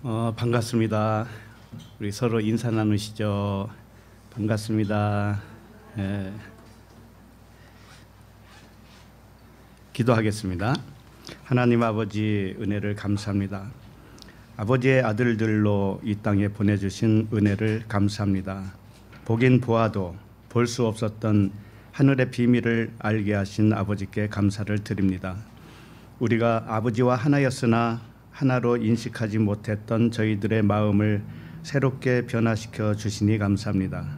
반갑습니다. 우리 서로 인사 나누시죠. 반갑습니다. 예. 기도하겠습니다. 하나님 아버지 은혜를 감사합니다. 아버지의 아들들로 이 땅에 보내주신 은혜를 감사합니다. 보긴 보아도 볼 수 없었던 하늘의 비밀을 알게 하신 아버지께 감사를 드립니다. 우리가 아버지와 하나였으나 하나로 인식하지 못했던 저희들의 마음을 새롭게 변화시켜 주시니 감사합니다.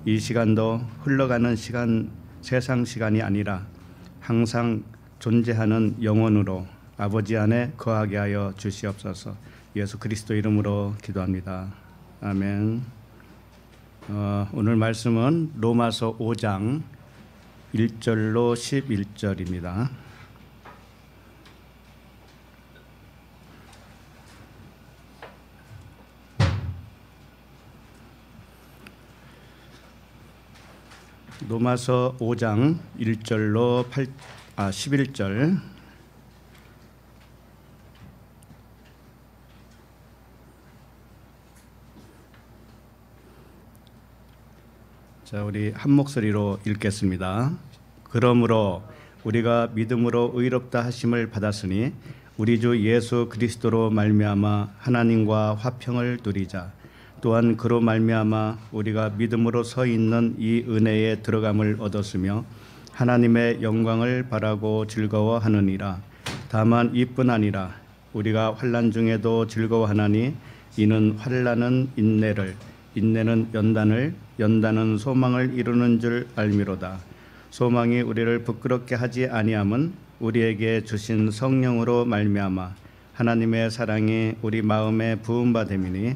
이 시간도 흘러가는 시간, 세상 시간이 아니라 항상 존재하는 영혼으로 아버지 안에 거하게 하여 주시옵소서. 예수 그리스도 이름으로 기도합니다. 아멘. 오늘 말씀은 로마서 5장 1절로 11절입니다. 로마서 5장 1절로 11절. 자, 우리 한 목소리로 읽겠습니다. 그러므로 우리가 믿음으로 의롭다 하심을 받았으니 우리 주 예수 그리스도로 말미암아 하나님과 화평을 누리자. 또한 그로 말미암아 우리가 믿음으로 서 있는 이 은혜에 들어감을 얻었으며 하나님의 영광을 바라고 즐거워하느니라. 다만 이뿐 아니라 우리가 환난 중에도 즐거워하나니 이는 환난은 인내를, 인내는 연단을, 연단은 소망을 이루는 줄 알미로다. 소망이 우리를 부끄럽게 하지 아니함은 우리에게 주신 성령으로 말미암아 하나님의 사랑이 우리 마음에 부은 바 됨이니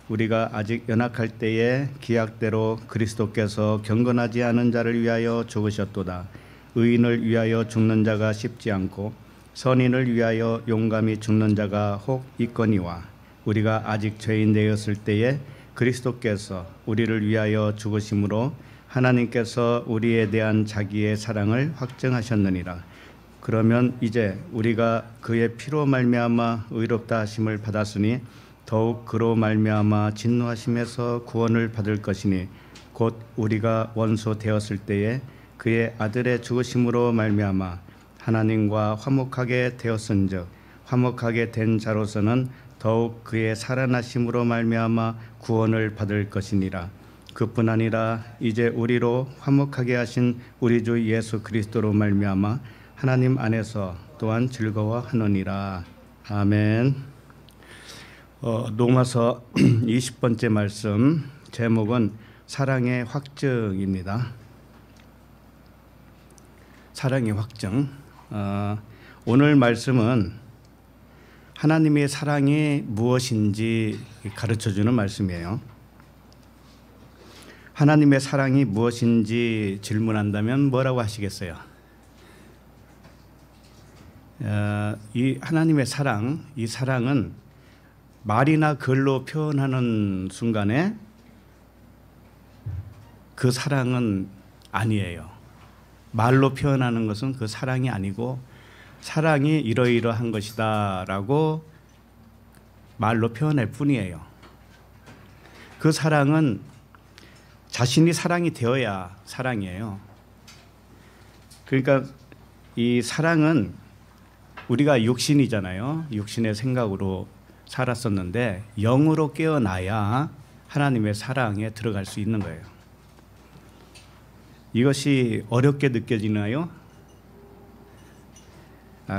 우리가 아직 연약할 때에 기약대로 그리스도께서 경건하지 않은 자를 위하여 죽으셨도다. 의인을 위하여 죽는 자가 쉽지 않고 선인을 위하여 용감히 죽는 자가 혹 있거니와 우리가 아직 죄인 되었을 때에 그리스도께서 우리를 위하여 죽으심으로 하나님께서 우리에 대한 자기의 사랑을 확증하셨느니라. 그러면 이제 우리가 그의 피로 말미암아 의롭다 하심을 받았으니 더욱 그로 말미암아 진노하심에서 구원을 받을 것이니 곧 우리가 원수 되었을 때에 그의 아들의 죽으심으로 말미암아 하나님과 화목하게 되었은즉 화목하게 된 자로서는 더욱 그의 살아나심으로 말미암아 구원을 받을 것이니라. 그뿐 아니라 이제 우리로 화목하게 하신 우리 주 예수 그리스도로 말미암아 하나님 안에서 또한 즐거워하느니라. 아멘. 로마서 20번째 말씀 제목은 사랑의 확증입니다. 사랑의 확증. 오늘 말씀은 하나님의 사랑이 무엇인지 가르쳐주는 말씀이에요. 하나님의 사랑이 무엇인지 질문한다면 뭐라고 하시겠어요? 이 하나님의 사랑, 이 사랑은 말이나 글로 표현하는 순간에 그 사랑은 아니에요. 말로 표현하는 것은 그 사랑이 아니고 사랑이 이러이러한 것이다 라고 말로 표현할 뿐이에요. 그 사랑은 자신이 사랑이 되어야 사랑이에요. 그러니까 이 사랑은 우리가 육신이잖아요. 육신의 생각으로 살았었는데 영으로 깨어나야 하나님의 사랑에 들어갈 수 있는 거예요. 이것이 어렵게 느껴지나요?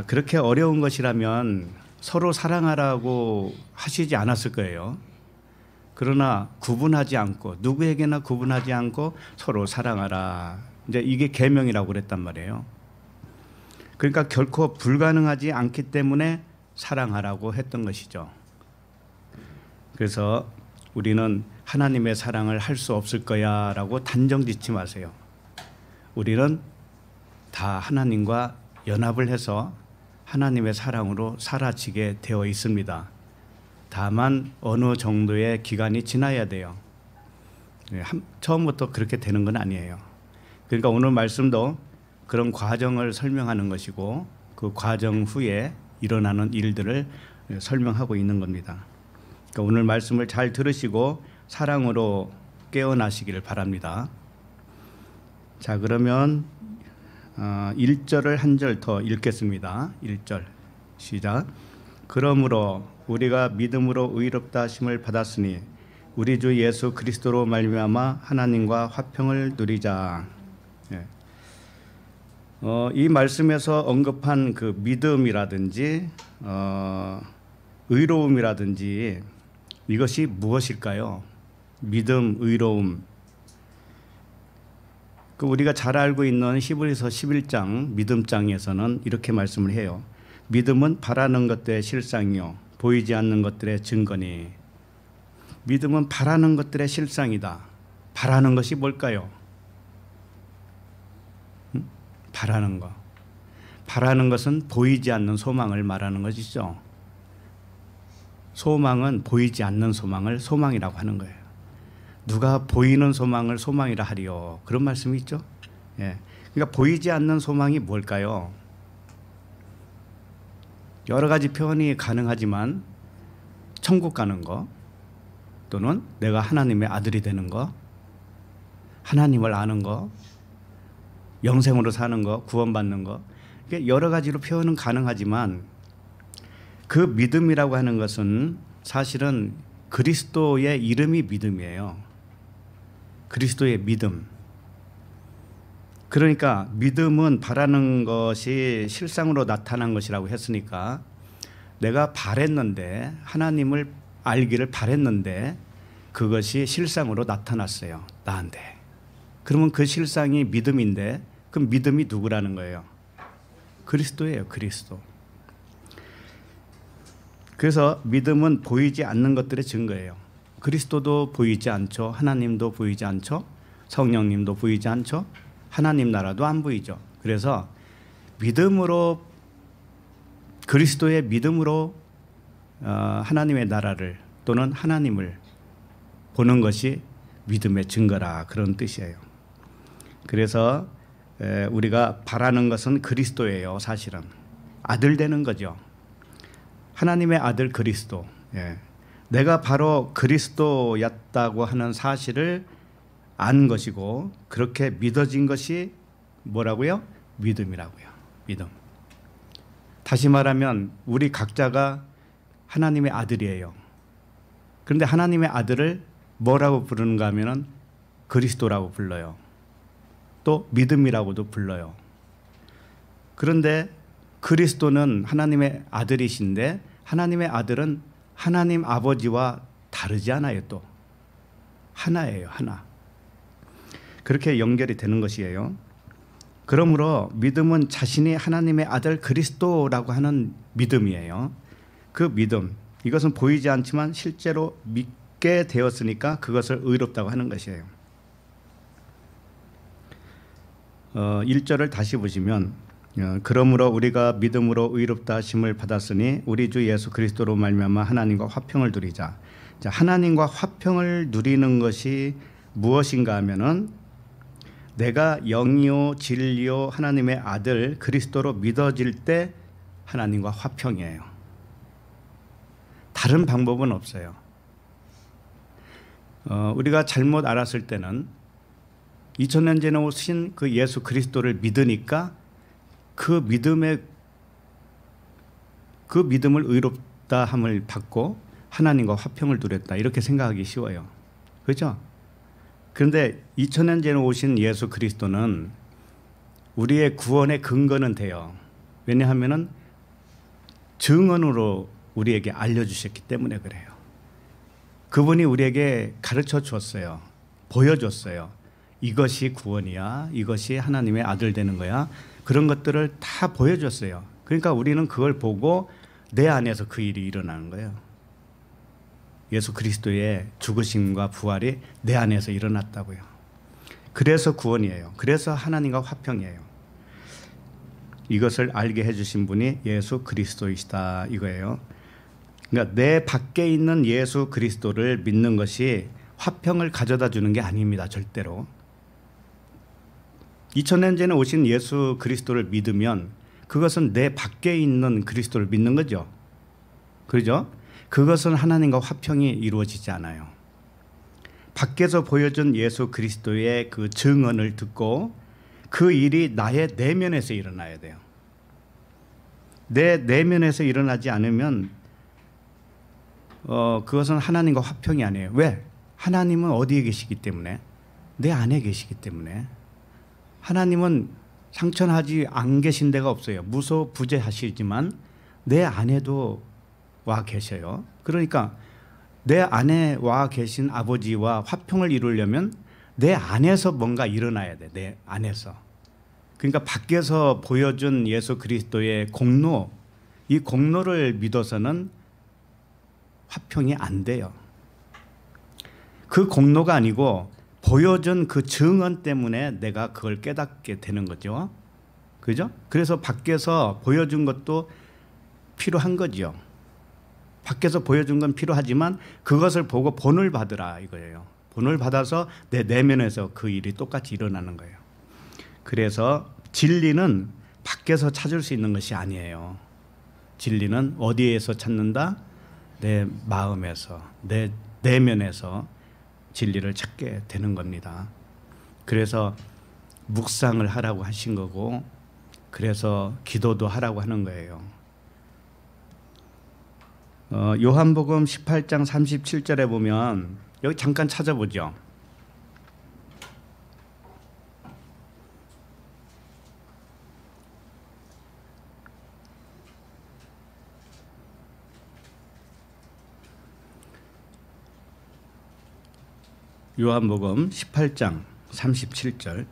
그렇게 어려운 것이라면 서로 사랑하라고 하시지 않았을 거예요. 그러나 구분하지 않고 누구에게나 구분하지 않고 서로 사랑하라. 이제 이게 계명이라고 그랬단 말이에요. 그러니까 결코 불가능하지 않기 때문에 사랑하라고 했던 것이죠. 그래서 우리는 하나님의 사랑을 할 수 없을 거야 라고 단정 짓지 마세요. 우리는 다 하나님과 연합을 해서 하나님의 사랑으로 사라지게 되어 있습니다. 다만 어느 정도의 기간이 지나야 돼요. 처음부터 그렇게 되는 건 아니에요. 그러니까 오늘 말씀도 그런 과정을 설명하는 것이고 그 과정 후에 일어나는 일들을 설명하고 있는 겁니다. 그러니까 오늘 말씀을 잘 들으시고 사랑으로 깨어나시기를 바랍니다. 자, 그러면 1절을 한 절 더 읽겠습니다. 1절 시작. 그러므로 우리가 믿음으로 의롭다 하심을 받았으니 우리 주 예수 그리스도로 말미암아 하나님과 화평을 누리자. 예. 이 말씀에서 언급한 그 믿음이라든지 의로움이라든지 이것이 무엇일까요? 믿음, 의로움. 그 우리가 잘 알고 있는 히브리서 11장 믿음장에서는 이렇게 말씀을 해요. 믿음은 바라는 것들의 실상이요 보이지 않는 것들의 증거니. 믿음은 바라는 것들의 실상이다. 바라는 것이 뭘까요? 바라는 것. 바라는 것은 보이지 않는 소망을 말하는 것이죠. 소망은 보이지 않는 소망을 소망이라고 하는 거예요. 누가 보이는 소망을 소망이라 하리요. 그런 말씀이 있죠. 예. 그러니까 보이지 않는 소망이 뭘까요? 여러 가지 표현이 가능하지만 천국 가는 거 또는 내가 하나님의 아들이 되는 거, 하나님을 아는 거, 영생으로 사는 거, 구원받는 거, 여러 가지로 표현은 가능하지만 그 믿음이라고 하는 것은 사실은 그리스도의 이름이 믿음이에요. 그리스도의 믿음. 그러니까 믿음은 바라는 것이 실상으로 나타난 것이라고 했으니까 내가 바랬는데, 하나님을 알기를 바랬는데 그것이 실상으로 나타났어요, 나한테. 그러면 그 실상이 믿음인데 그럼 믿음이 누구라는 거예요? 그리스도예요, 그리스도. 그래서 믿음은 보이지 않는 것들의 증거예요. 그리스도도 보이지 않죠. 하나님도 보이지 않죠. 성령님도 보이지 않죠. 하나님 나라도 안 보이죠. 그래서 믿음으로, 그리스도의 믿음으로 하나님의 나라를 또는 하나님을 보는 것이 믿음의 증거라, 그런 뜻이에요. 그래서 우리가 바라는 것은 그리스도예요. 사실은 아들 되는 거죠. 하나님의 아들 그리스도. 예. 내가 바로 그리스도였다고 하는 사실을 안 것이고 그렇게 믿어진 것이 뭐라고요? 믿음이라고요. 믿음. 다시 말하면 우리 각자가 하나님의 아들이에요. 그런데 하나님의 아들을 뭐라고 부르는가 하면은 그리스도라고 불러요. 또 믿음이라고도 불러요. 그런데 그리스도는 하나님의 아들이신데 하나님의 아들은 하나님 아버지와 다르지 않아요. 또 하나예요, 하나. 그렇게 연결이 되는 것이에요. 그러므로 믿음은 자신이 하나님의 아들 그리스도라고 하는 믿음이에요. 그 믿음, 이것은 보이지 않지만 실제로 믿게 되었으니까 그것을 의롭다고 하는 것이에요. 1절을 다시 보시면 그러므로 우리가 믿음으로 의롭다 하심을 받았으니 우리 주 예수 그리스도로 말미암아 하나님과 화평을 누리자. 자, 하나님과 화평을 누리는 것이 무엇인가 하면은 내가 영이요 진리요 하나님의 아들 그리스도로 믿어질 때 하나님과 화평이에요. 다른 방법은 없어요. 우리가 잘못 알았을 때는 2000년 전에 오신 그 예수 그리스도를 믿으니까 그 믿음을 의롭다함을 받고 하나님과 화평을 누렸다, 이렇게 생각하기 쉬워요. 그렇죠? 그런데 2000년 전에 오신 예수 그리스도는 우리의 구원의 근거는 돼요. 왜냐하면 증언으로 우리에게 알려주셨기 때문에 그래요. 그분이 우리에게 가르쳐 주었어요. 보여줬어요. 이것이 구원이야. 이것이 하나님의 아들 되는 거야. 그런 것들을 다 보여줬어요. 그러니까 우리는 그걸 보고 내 안에서 그 일이 일어나는 거예요. 예수 그리스도의 죽으심과 부활이 내 안에서 일어났다고요. 그래서 구원이에요. 그래서 하나님과 화평이에요. 이것을 알게 해주신 분이 예수 그리스도이시다, 이거예요. 그러니까 내 밖에 있는 예수 그리스도를 믿는 것이 화평을 가져다 주는 게 아닙니다. 절대로. 2000년 전에 오신 예수 그리스도를 믿으면 그것은 내 밖에 있는 그리스도를 믿는 거죠. 그렇죠? 그것은 하나님과 화평이 이루어지지 않아요. 밖에서 보여준 예수 그리스도의 그 증언을 듣고 그 일이 나의 내면에서 일어나야 돼요. 내 내면에서 일어나지 않으면 그것은 하나님과 화평이 아니에요. 왜? 하나님은 어디에 계시기 때문에? 내 안에 계시기 때문에. 하나님은 상처나지 안 계신 데가 없어요. 무소부재하시지만 내 안에도 와 계셔요. 그러니까 내 안에 와 계신 아버지와 화평을 이루려면 내 안에서 뭔가 일어나야 돼. 내 안에서. 그러니까 밖에서 보여준 예수 그리스도의 공로, 이 공로를 믿어서는 화평이 안 돼요. 그 공로가 아니고 보여준 그 증언 때문에 내가 그걸 깨닫게 되는 거죠. 그죠? 그래서 밖에서 보여준 것도 필요한 거죠. 밖에서 보여준 건 필요하지만 그것을 보고 본을 받으라 이거예요. 본을 받아서 내 내면에서 그 일이 똑같이 일어나는 거예요. 그래서 진리는 밖에서 찾을 수 있는 것이 아니에요. 진리는 어디에서 찾는다? 내 마음에서, 내 내면에서 진리를 찾게 되는 겁니다. 그래서 묵상을 하라고 하신 거고, 그래서 기도도 하라고 하는 거예요. 요한복음 18장 37절에 보면, 여기 잠깐 찾아보죠. 요한복음 18장 37절.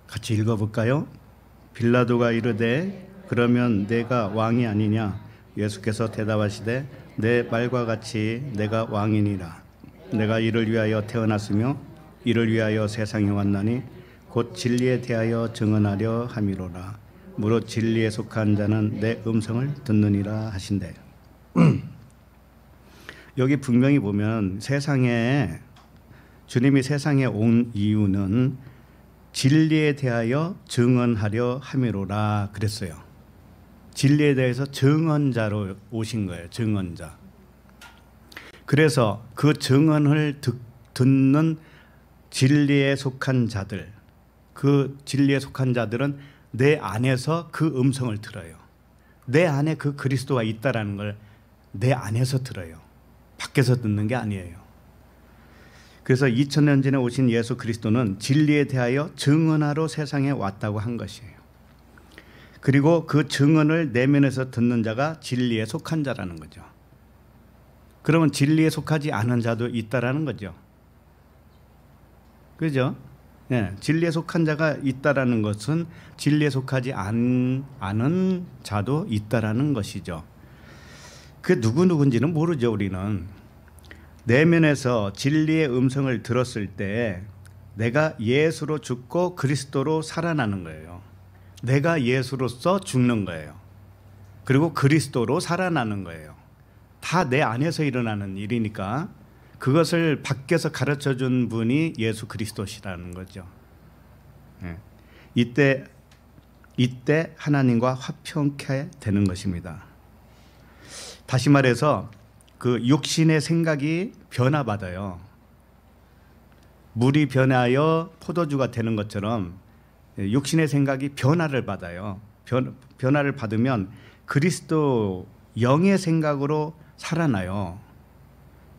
같이 읽어볼까요? 빌라도가 이르되 그러면 내가 왕이 아니냐? 예수께서 대답하시되 내 말과 같이 내가 왕이니라. 내가 이를 위하여 태어났으며 이를 위하여 세상에 왔나니 곧 진리에 대하여 증언하려 함이로라. 무릇 진리에 속한 자는 내 음성을 듣느니라 하신대. 여기 분명히 보면 주님이 세상에 온 이유는 진리에 대하여 증언하려 함이로라 그랬어요. 진리에 대해서 증언자로 오신 거예요. 증언자. 그래서 그 증언을 듣는 진리에 속한 자들, 그 진리에 속한 자들은 내 안에서 그 음성을 들어요. 내 안에 그 그리스도가 있다라는 걸 내 안에서 들어요. 밖에서 듣는 게 아니에요. 그래서 2000년 전에 오신 예수 그리스도는 진리에 대하여 증언하러 세상에 왔다고 한 것이에요. 그리고 그 증언을 내면에서 듣는 자가 진리에 속한 자라는 거죠. 그러면 진리에 속하지 않은 자도 있다라는 거죠. 그죠? 네, 진리에 속한 자가 있다라는 것은 진리에 속하지 않은 자도 있다라는 것이죠. 그 누구인지는 모르죠. 우리는 내면에서 진리의 음성을 들었을 때 내가 예수로 죽고 그리스도로 살아나는 거예요. 내가 예수로서 죽는 거예요. 그리고 그리스도로 살아나는 거예요. 다 내 안에서 일어나는 일이니까 그것을 밖에서 가르쳐준 분이 예수 그리스도시라는 거죠. 이때 하나님과 화평케 되는 것입니다. 다시 말해서 그 육신의 생각이 변화받아요. 물이 변하여 포도주가 되는 것처럼 육신의 생각이 변화를 받아요. 변화를 받으면 그리스도 영의 생각으로 살아나요.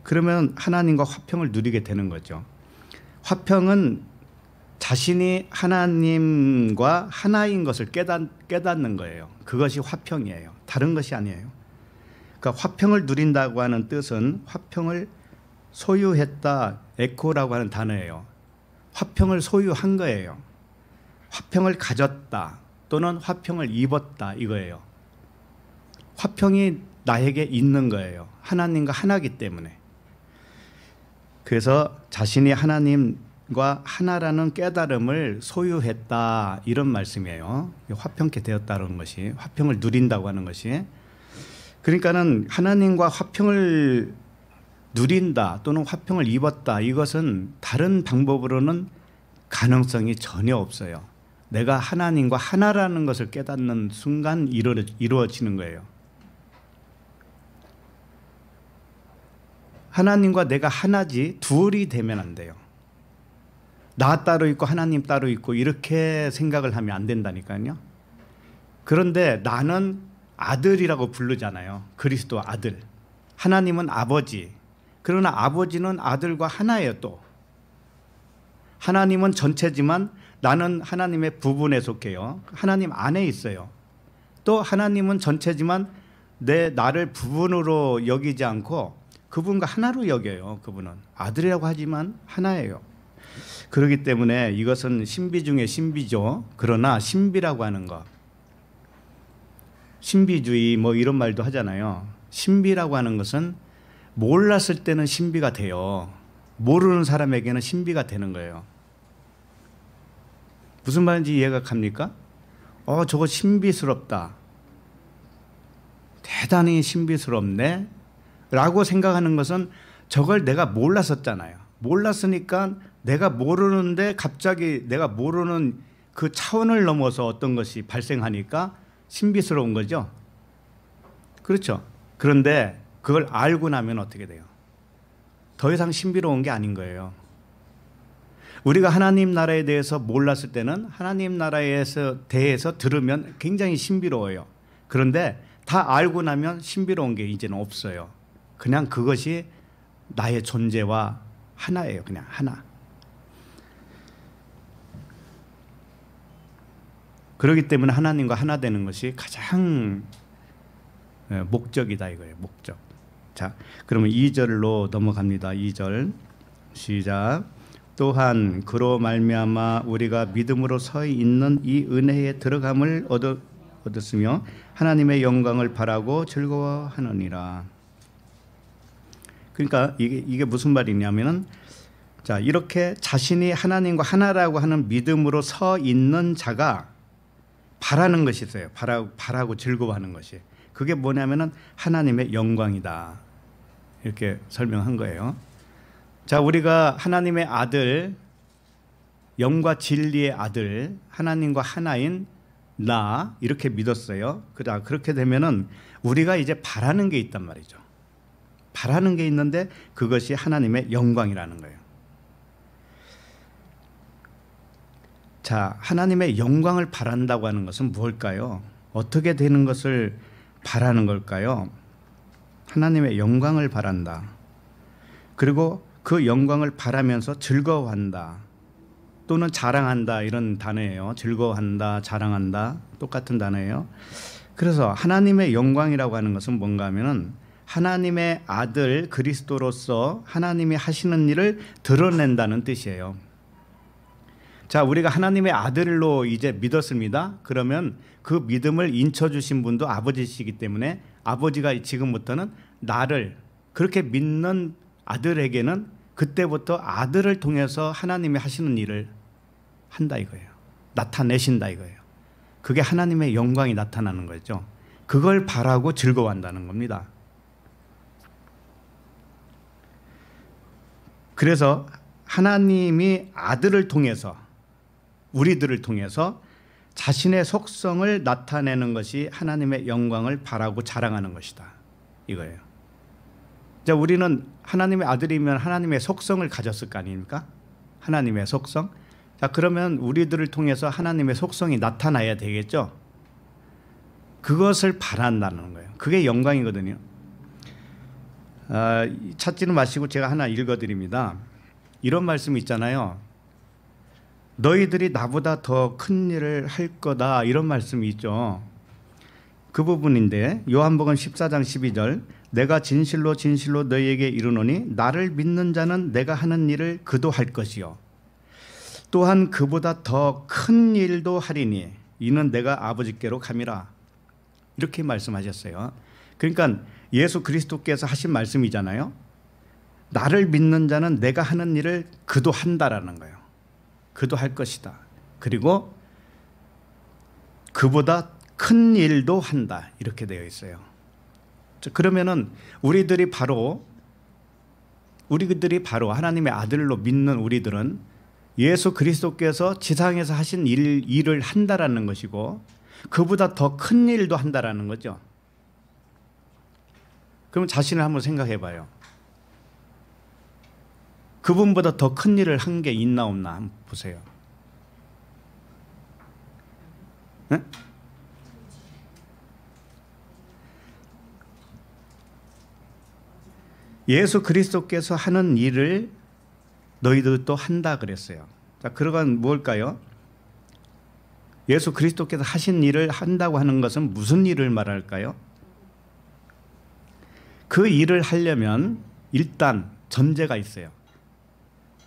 그러면 하나님과 화평을 누리게 되는 거죠. 화평은 자신이 하나님과 하나인 것을 깨닫는 거예요. 그것이 화평이에요. 다른 것이 아니에요. 그러니까 화평을 누린다고 하는 뜻은 화평을 소유했다, 에코라고 하는 단어예요. 화평을 소유한 거예요. 화평을 가졌다 또는 화평을 입었다 이거예요. 화평이 나에게 있는 거예요. 하나님과 하나이기 때문에. 그래서 자신이 하나님과 하나라는 깨달음을 소유했다 이런 말씀이에요. 화평케 되었다는 것이, 화평을 누린다고 하는 것이. 그러니까는 하나님과 화평을 누린다 또는 화평을 입었다, 이것은 다른 방법으로는 가능성이 전혀 없어요. 내가 하나님과 하나라는 것을 깨닫는 순간 이루어지는 거예요. 하나님과 내가 하나지 둘이 되면 안 돼요. 나 따로 있고 하나님 따로 있고 이렇게 생각을 하면 안 된다니까요. 그런데 나는 아들이라고 부르잖아요. 그리스도 아들. 하나님은 아버지. 그러나 아버지는 아들과 하나예요. 또 하나님은 전체지만 나는 하나님의 부분에 속해요. 하나님 안에 있어요. 또 하나님은 전체지만 나를 부분으로 여기지 않고 그분과 하나로 여겨요. 그분은 아들이라고 하지만 하나예요. 그렇기 때문에 이것은 신비 중에 신비죠. 그러나 신비라고 하는 것, 신비주의 뭐 이런 말도 하잖아요. 신비라고 하는 것은 몰랐을 때는 신비가 돼요. 모르는 사람에게는 신비가 되는 거예요. 무슨 말인지 이해가 갑니까? 저거 신비스럽다. 대단히 신비스럽네 라고 생각하는 것은 저걸 내가 몰랐었잖아요. 몰랐으니까 내가 모르는데 갑자기 내가 모르는 그 차원을 넘어서 어떤 것이 발생하니까 신비스러운 거죠. 그렇죠. 그런데 그걸 알고 나면 어떻게 돼요? 더 이상 신비로운 게 아닌 거예요. 우리가 하나님 나라에 대해서 몰랐을 때는 하나님 나라에 대해서 들으면 굉장히 신비로워요. 그런데 다 알고 나면 신비로운 게 이제는 없어요. 그냥 그것이 나의 존재와 하나예요. 그냥 하나. 그렇기 때문에 하나님과 하나 되는 것이 가장 목적이다 이거예요. 목적. 자, 그러면 2절로 넘어갑니다. 2절 시작. 또한 그로 말미암아 우리가 믿음으로 서 있는 이 은혜에 들어감을 얻었으며 하나님의 영광을 바라고 즐거워하느니라. 그러니까 이게 무슨 말이냐면은, 자, 이렇게 자신이 하나님과 하나라고 하는 믿음으로 서 있는 자가 바라는 것이 있어요. 바라고 즐거워하는 것이. 그게 뭐냐면은 하나님의 영광이다. 이렇게 설명한 거예요. 자, 우리가 하나님의 아들, 영과 진리의 아들, 하나님과 하나인 나 이렇게 믿었어요. 그렇게 되면은 우리가 이제 바라는 게 있단 말이죠. 바라는 게 있는데 그것이 하나님의 영광이라는 거예요. 자, 하나님의 영광을 바란다고 하는 것은 무엇일까요? 어떻게 되는 것을 바라는 걸까요? 하나님의 영광을 바란다. 그리고 그 영광을 바라면서 즐거워한다. 또는 자랑한다, 이런 단어예요. 즐거워한다, 자랑한다, 똑같은 단어예요. 그래서 하나님의 영광이라고 하는 것은 뭔가 하면은 하나님의 아들 그리스도로서 하나님이 하시는 일을 드러낸다는 뜻이에요. 자, 우리가 하나님의 아들로 이제 믿었습니다. 그러면 그 믿음을 인쳐주신 분도 아버지시기 때문에 아버지가 지금부터는 나를 그렇게 믿는 아들에게는 그때부터 아들을 통해서 하나님이 하시는 일을 한다 이거예요. 나타내신다 이거예요. 그게 하나님의 영광이 나타나는 거죠. 그걸 바라고 즐거워한다는 겁니다. 그래서 하나님이 아들을 통해서, 우리들을 통해서 자신의 속성을 나타내는 것이 하나님의 영광을 바라고 자랑하는 것이다 이거예요. 자, 우리는 하나님의 아들이면 하나님의 속성을 가졌을 거 아닙니까? 하나님의 속성. 자, 그러면 우리들을 통해서 하나님의 속성이 나타나야 되겠죠. 그것을 바란다는 거예요. 그게 영광이거든요. 찾지는 마시고 제가 하나 읽어드립니다. 이런 말씀이 있잖아요. 너희들이 나보다 더 큰 일을 할 거다, 이런 말씀이 있죠. 그 부분인데 요한복음 14장 12절 내가 진실로 진실로 너희에게 이르노니 나를 믿는 자는 내가 하는 일을 그도 할 것이요 또한 그보다 더 큰 일도 하리니 이는 내가 아버지께로 감이라. 이렇게 말씀하셨어요. 그러니까 예수 그리스도께서 하신 말씀이잖아요. 나를 믿는 자는 내가 하는 일을 그도 한다라는 거예요. 그도 할 것이다. 그리고 그보다 큰 일도 한다. 이렇게 되어 있어요. 그러면은 우리들이 바로 우리들이 바로 하나님의 아들로 믿는 우리들은 예수 그리스도께서 지상에서 하신 일을 한다라는 것이고 그보다 더 큰 일도 한다라는 거죠. 그럼 자신을 한번 생각해 봐요. 그분보다 더 큰 일을 한 게 있나 없나 한번 보세요. 네? 예수 그리스도께서 하는 일을 너희들도 한다 그랬어요. 자, 그러건 뭘까요? 예수 그리스도께서 하신 일을 한다고 하는 것은 무슨 일을 말할까요? 그 일을 하려면 일단 전제가 있어요.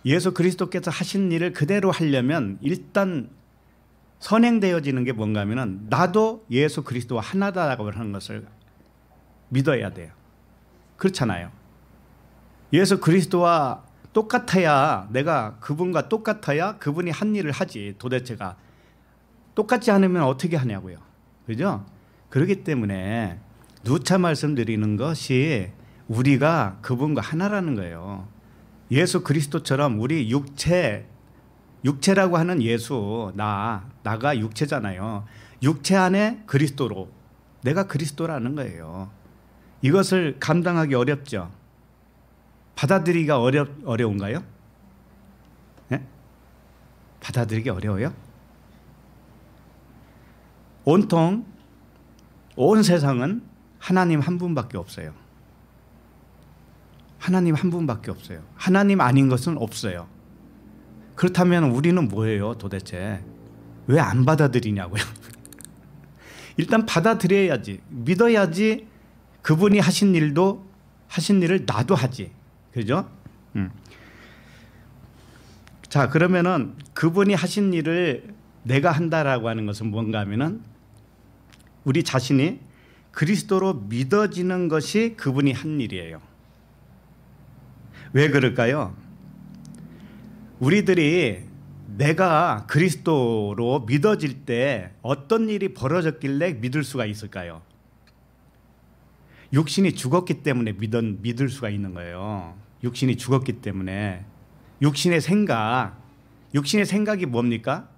예수 그리스도께서 하신 일을 그대로 하려면 일단 선행되어지는 게 뭔가 하면은 나도 예수 그리스도와 하나다라고 하는 것을 믿어야 돼요. 그렇잖아요. 예수 그리스도와 똑같아야, 내가 그분과 똑같아야 그분이 한 일을 하지. 도대체가 똑같지 않으면 어떻게 하냐고요. 그죠? 그렇기 때문에 누차 말씀드리는 것이 우리가 그분과 하나라는 거예요. 예수 그리스도처럼 우리 육체라고 하는 예수, 나가 육체잖아요. 육체 안에 그리스도로, 내가 그리스도라는 거예요. 이것을 감당하기 어렵죠. 받아들이기가 어려운가요? 네? 받아들이기 어려워요? 온통 온 세상은 하나님 한 분밖에 없어요. 하나님 한 분밖에 없어요. 하나님 아닌 것은 없어요. 그렇다면 우리는 뭐예요 도대체? 왜 안 받아들이냐고요. 일단 받아들여야지, 믿어야지 그분이 하신 일을 나도 하지. 그죠? 자, 그러면은 그분이 하신 일을 내가 한다라고 하는 것은 뭔가 하면은 우리 자신이 그리스도로 믿어지는 것이 그분이 한 일이에요. 왜 그럴까요? 우리들이 내가 그리스도로 믿어질 때 어떤 일이 벌어졌길래 믿을 수가 있을까요? 육신이 죽었기 때문에 믿을 수가 있는 거예요. 육신이 죽었기 때문에. 육신의 생각이 뭡니까?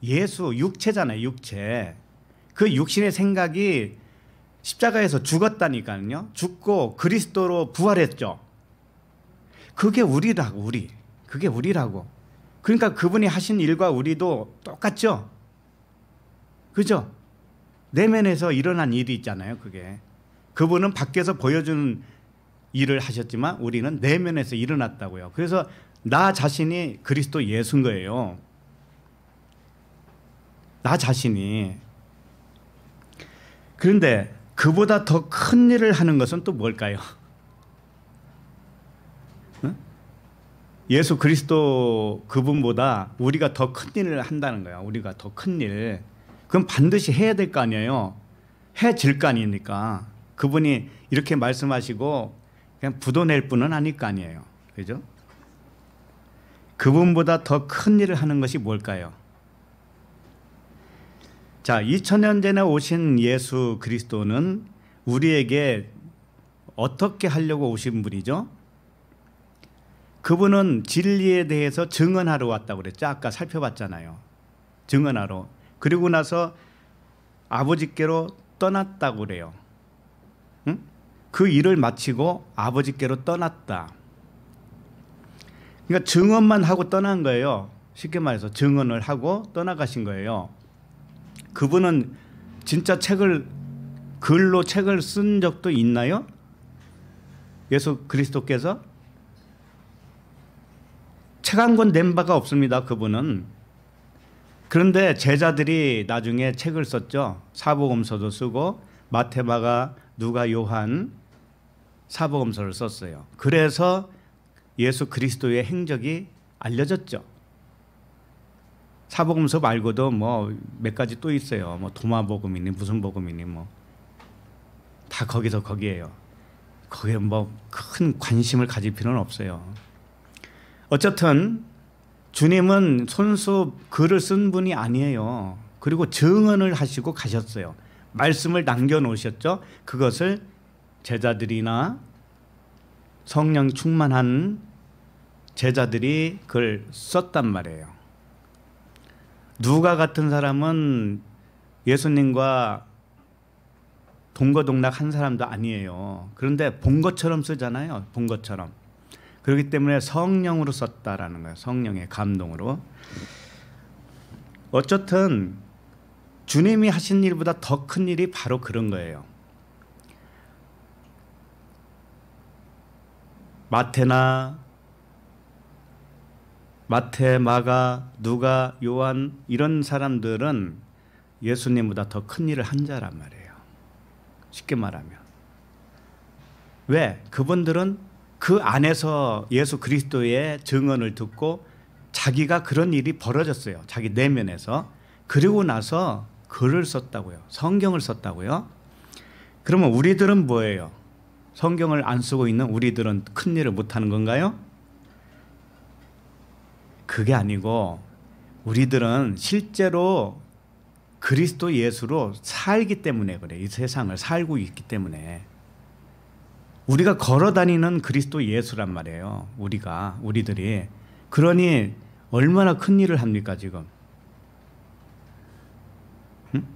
예수, 육체잖아요. 육체. 그 육신의 생각이 십자가에서 죽었다니까요. 죽고 그리스도로 부활했죠. 그게 우리라고. 그게 우리라고. 그러니까 그분이 하신 일과 우리도 똑같죠. 그죠? 내면에서 일어난 일이 있잖아요. 그게. 그분은 밖에서 보여주는 일을 하셨지만 우리는 내면에서 일어났다고요. 그래서 나 자신이 그리스도 예수인 거예요. 나 자신이. 그런데 그보다 더 큰 일을 하는 것은 또 뭘까요? 예수 그리스도 그분보다 우리가 더 큰 일을 한다는 거야. 우리가 더 큰 일. 그럼 반드시 해야 될 거 아니에요. 해질 거 아닙니까? 그분이 이렇게 말씀하시고 그냥 부도낼 뿐은 아닐 거 아니에요. 그죠? 그분보다 더 큰 일을 하는 것이 뭘까요? 자, 2000년 전에 오신 예수 그리스도는 우리에게 어떻게 하려고 오신 분이죠? 그분은 진리에 대해서 증언하러 왔다고 그랬죠. 아까 살펴봤잖아요. 증언하러. 그리고 나서 아버지께로 떠났다고 그래요. 응? 그 일을 마치고 아버지께로 떠났다. 그러니까 증언만 하고 떠난 거예요. 쉽게 말해서 증언을 하고 떠나가신 거예요. 그분은 진짜 글로 책을 쓴 적도 있나요? 예수 그리스도께서? 책 한 권 낸 바가 없습니다. 그분은. 그런데 제자들이 나중에 책을 썼죠. 사복음서도 쓰고 마태, 마가, 누가, 요한 사복음서를 썼어요. 그래서 예수 그리스도의 행적이 알려졌죠. 사복음서 말고도 뭐 몇 가지 또 있어요. 뭐 도마복음이니 무슨 복음이니 뭐 다 거기서 거기에요. 거기에 뭐 큰 관심을 가질 필요는 없어요. 어쨌든 주님은 손수 글을 쓴 분이 아니에요. 그리고 증언을 하시고 가셨어요. 말씀을 남겨놓으셨죠. 그것을 제자들이나 성령 충만한 제자들이 그걸 썼단 말이에요. 누가 같은 사람은 예수님과 동거동락 한 사람도 아니에요. 그런데 본 것처럼 쓰잖아요. 본 것처럼. 그렇기 때문에 성령으로 썼다라는 거예요. 성령의 감동으로. 어쨌든 주님이 하신 일보다 더 큰 일이 바로 그런 거예요. 마태, 마가, 누가, 요한 이런 사람들은 예수님보다 더 큰 일을 한 자란 말이에요. 쉽게 말하면. 왜? 그분들은 그 안에서 예수 그리스도의 증언을 듣고 자기가 그런 일이 벌어졌어요. 자기 내면에서. 그리고 나서 글을 썼다고요. 성경을 썼다고요. 그러면 우리들은 뭐예요? 성경을 안 쓰고 있는 우리들은 큰 일을 못하는 건가요? 그게 아니고 우리들은 실제로 그리스도 예수로 살기 때문에 그래. 이 세상을 살고 있기 때문에. 우리가 걸어다니는 그리스도 예수란 말이에요. 우리들이. 그러니 얼마나 큰 일을 합니까 지금. 응?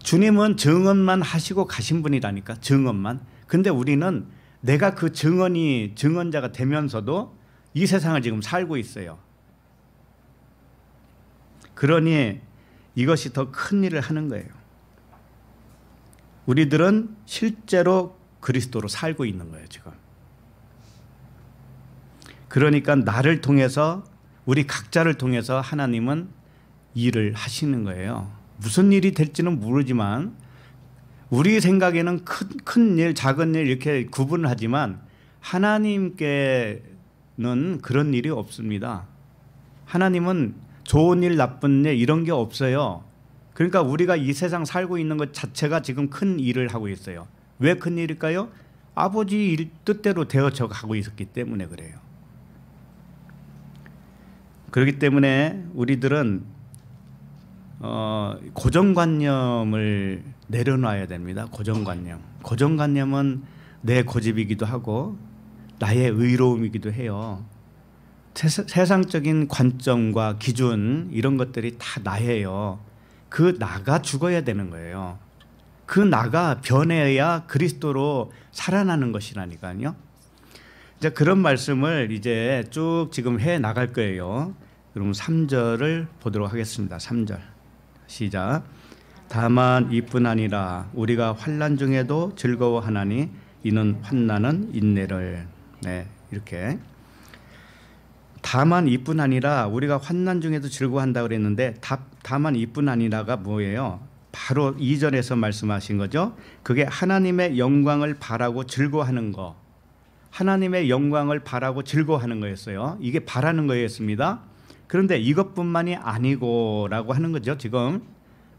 주님은 증언만 하시고 가신 분이라니까. 증언만. 근데 우리는 내가 그 증언자가 되면서도 이 세상을 지금 살고 있어요. 그러니 이것이 더 큰 일을 하는 거예요. 우리들은 실제로 그리스도로 살고 있는 거예요, 지금. 그러니까 나를 통해서 우리 각자를 통해서 하나님은 일을 하시는 거예요. 무슨 일이 될지는 모르지만 우리 생각에는 큰 일, 작은 일 이렇게 구분을 하지만 하나님께는 그런 일이 없습니다. 하나님은 좋은 일, 나쁜 일 이런 게 없어요. 그러니까 우리가 이 세상 살고 있는 것 자체가 지금 큰 일을 하고 있어요. 왜 큰 일일까요? 아버지 뜻대로 되어져 가고 있었기 때문에 그래요. 그렇기 때문에 우리들은 고정관념을 내려놔야 됩니다. 고정관념. 고정관념은 내 고집이기도 하고 나의 의로움이기도 해요. 세상적인 관점과 기준 이런 것들이 다 나예요. 그 나가 죽어야 되는 거예요. 그 나가 변해야 그리스도로 살아나는 것이라니까요. 이제 그런 말씀을 이제 쭉 지금 해 나갈 거예요. 그럼 3절을 보도록 하겠습니다. 3절 시작. 다만 이뿐 아니라 우리가 환난 중에도 즐거워하나니 이는 환난은 인내를. 네, 이렇게. 다만 이뿐 아니라 우리가 환난 중에도 즐거워한다 그랬는데 다만 이뿐 아니라가 뭐예요? 바로 2절에서 말씀하신 거죠. 그게 하나님의 영광을 바라고 즐거워하는 거. 하나님의 영광을 바라고 즐거워하는 거였어요. 이게 바라는 거였습니다. 그런데 이것뿐만이 아니고라고 하는 거죠, 지금.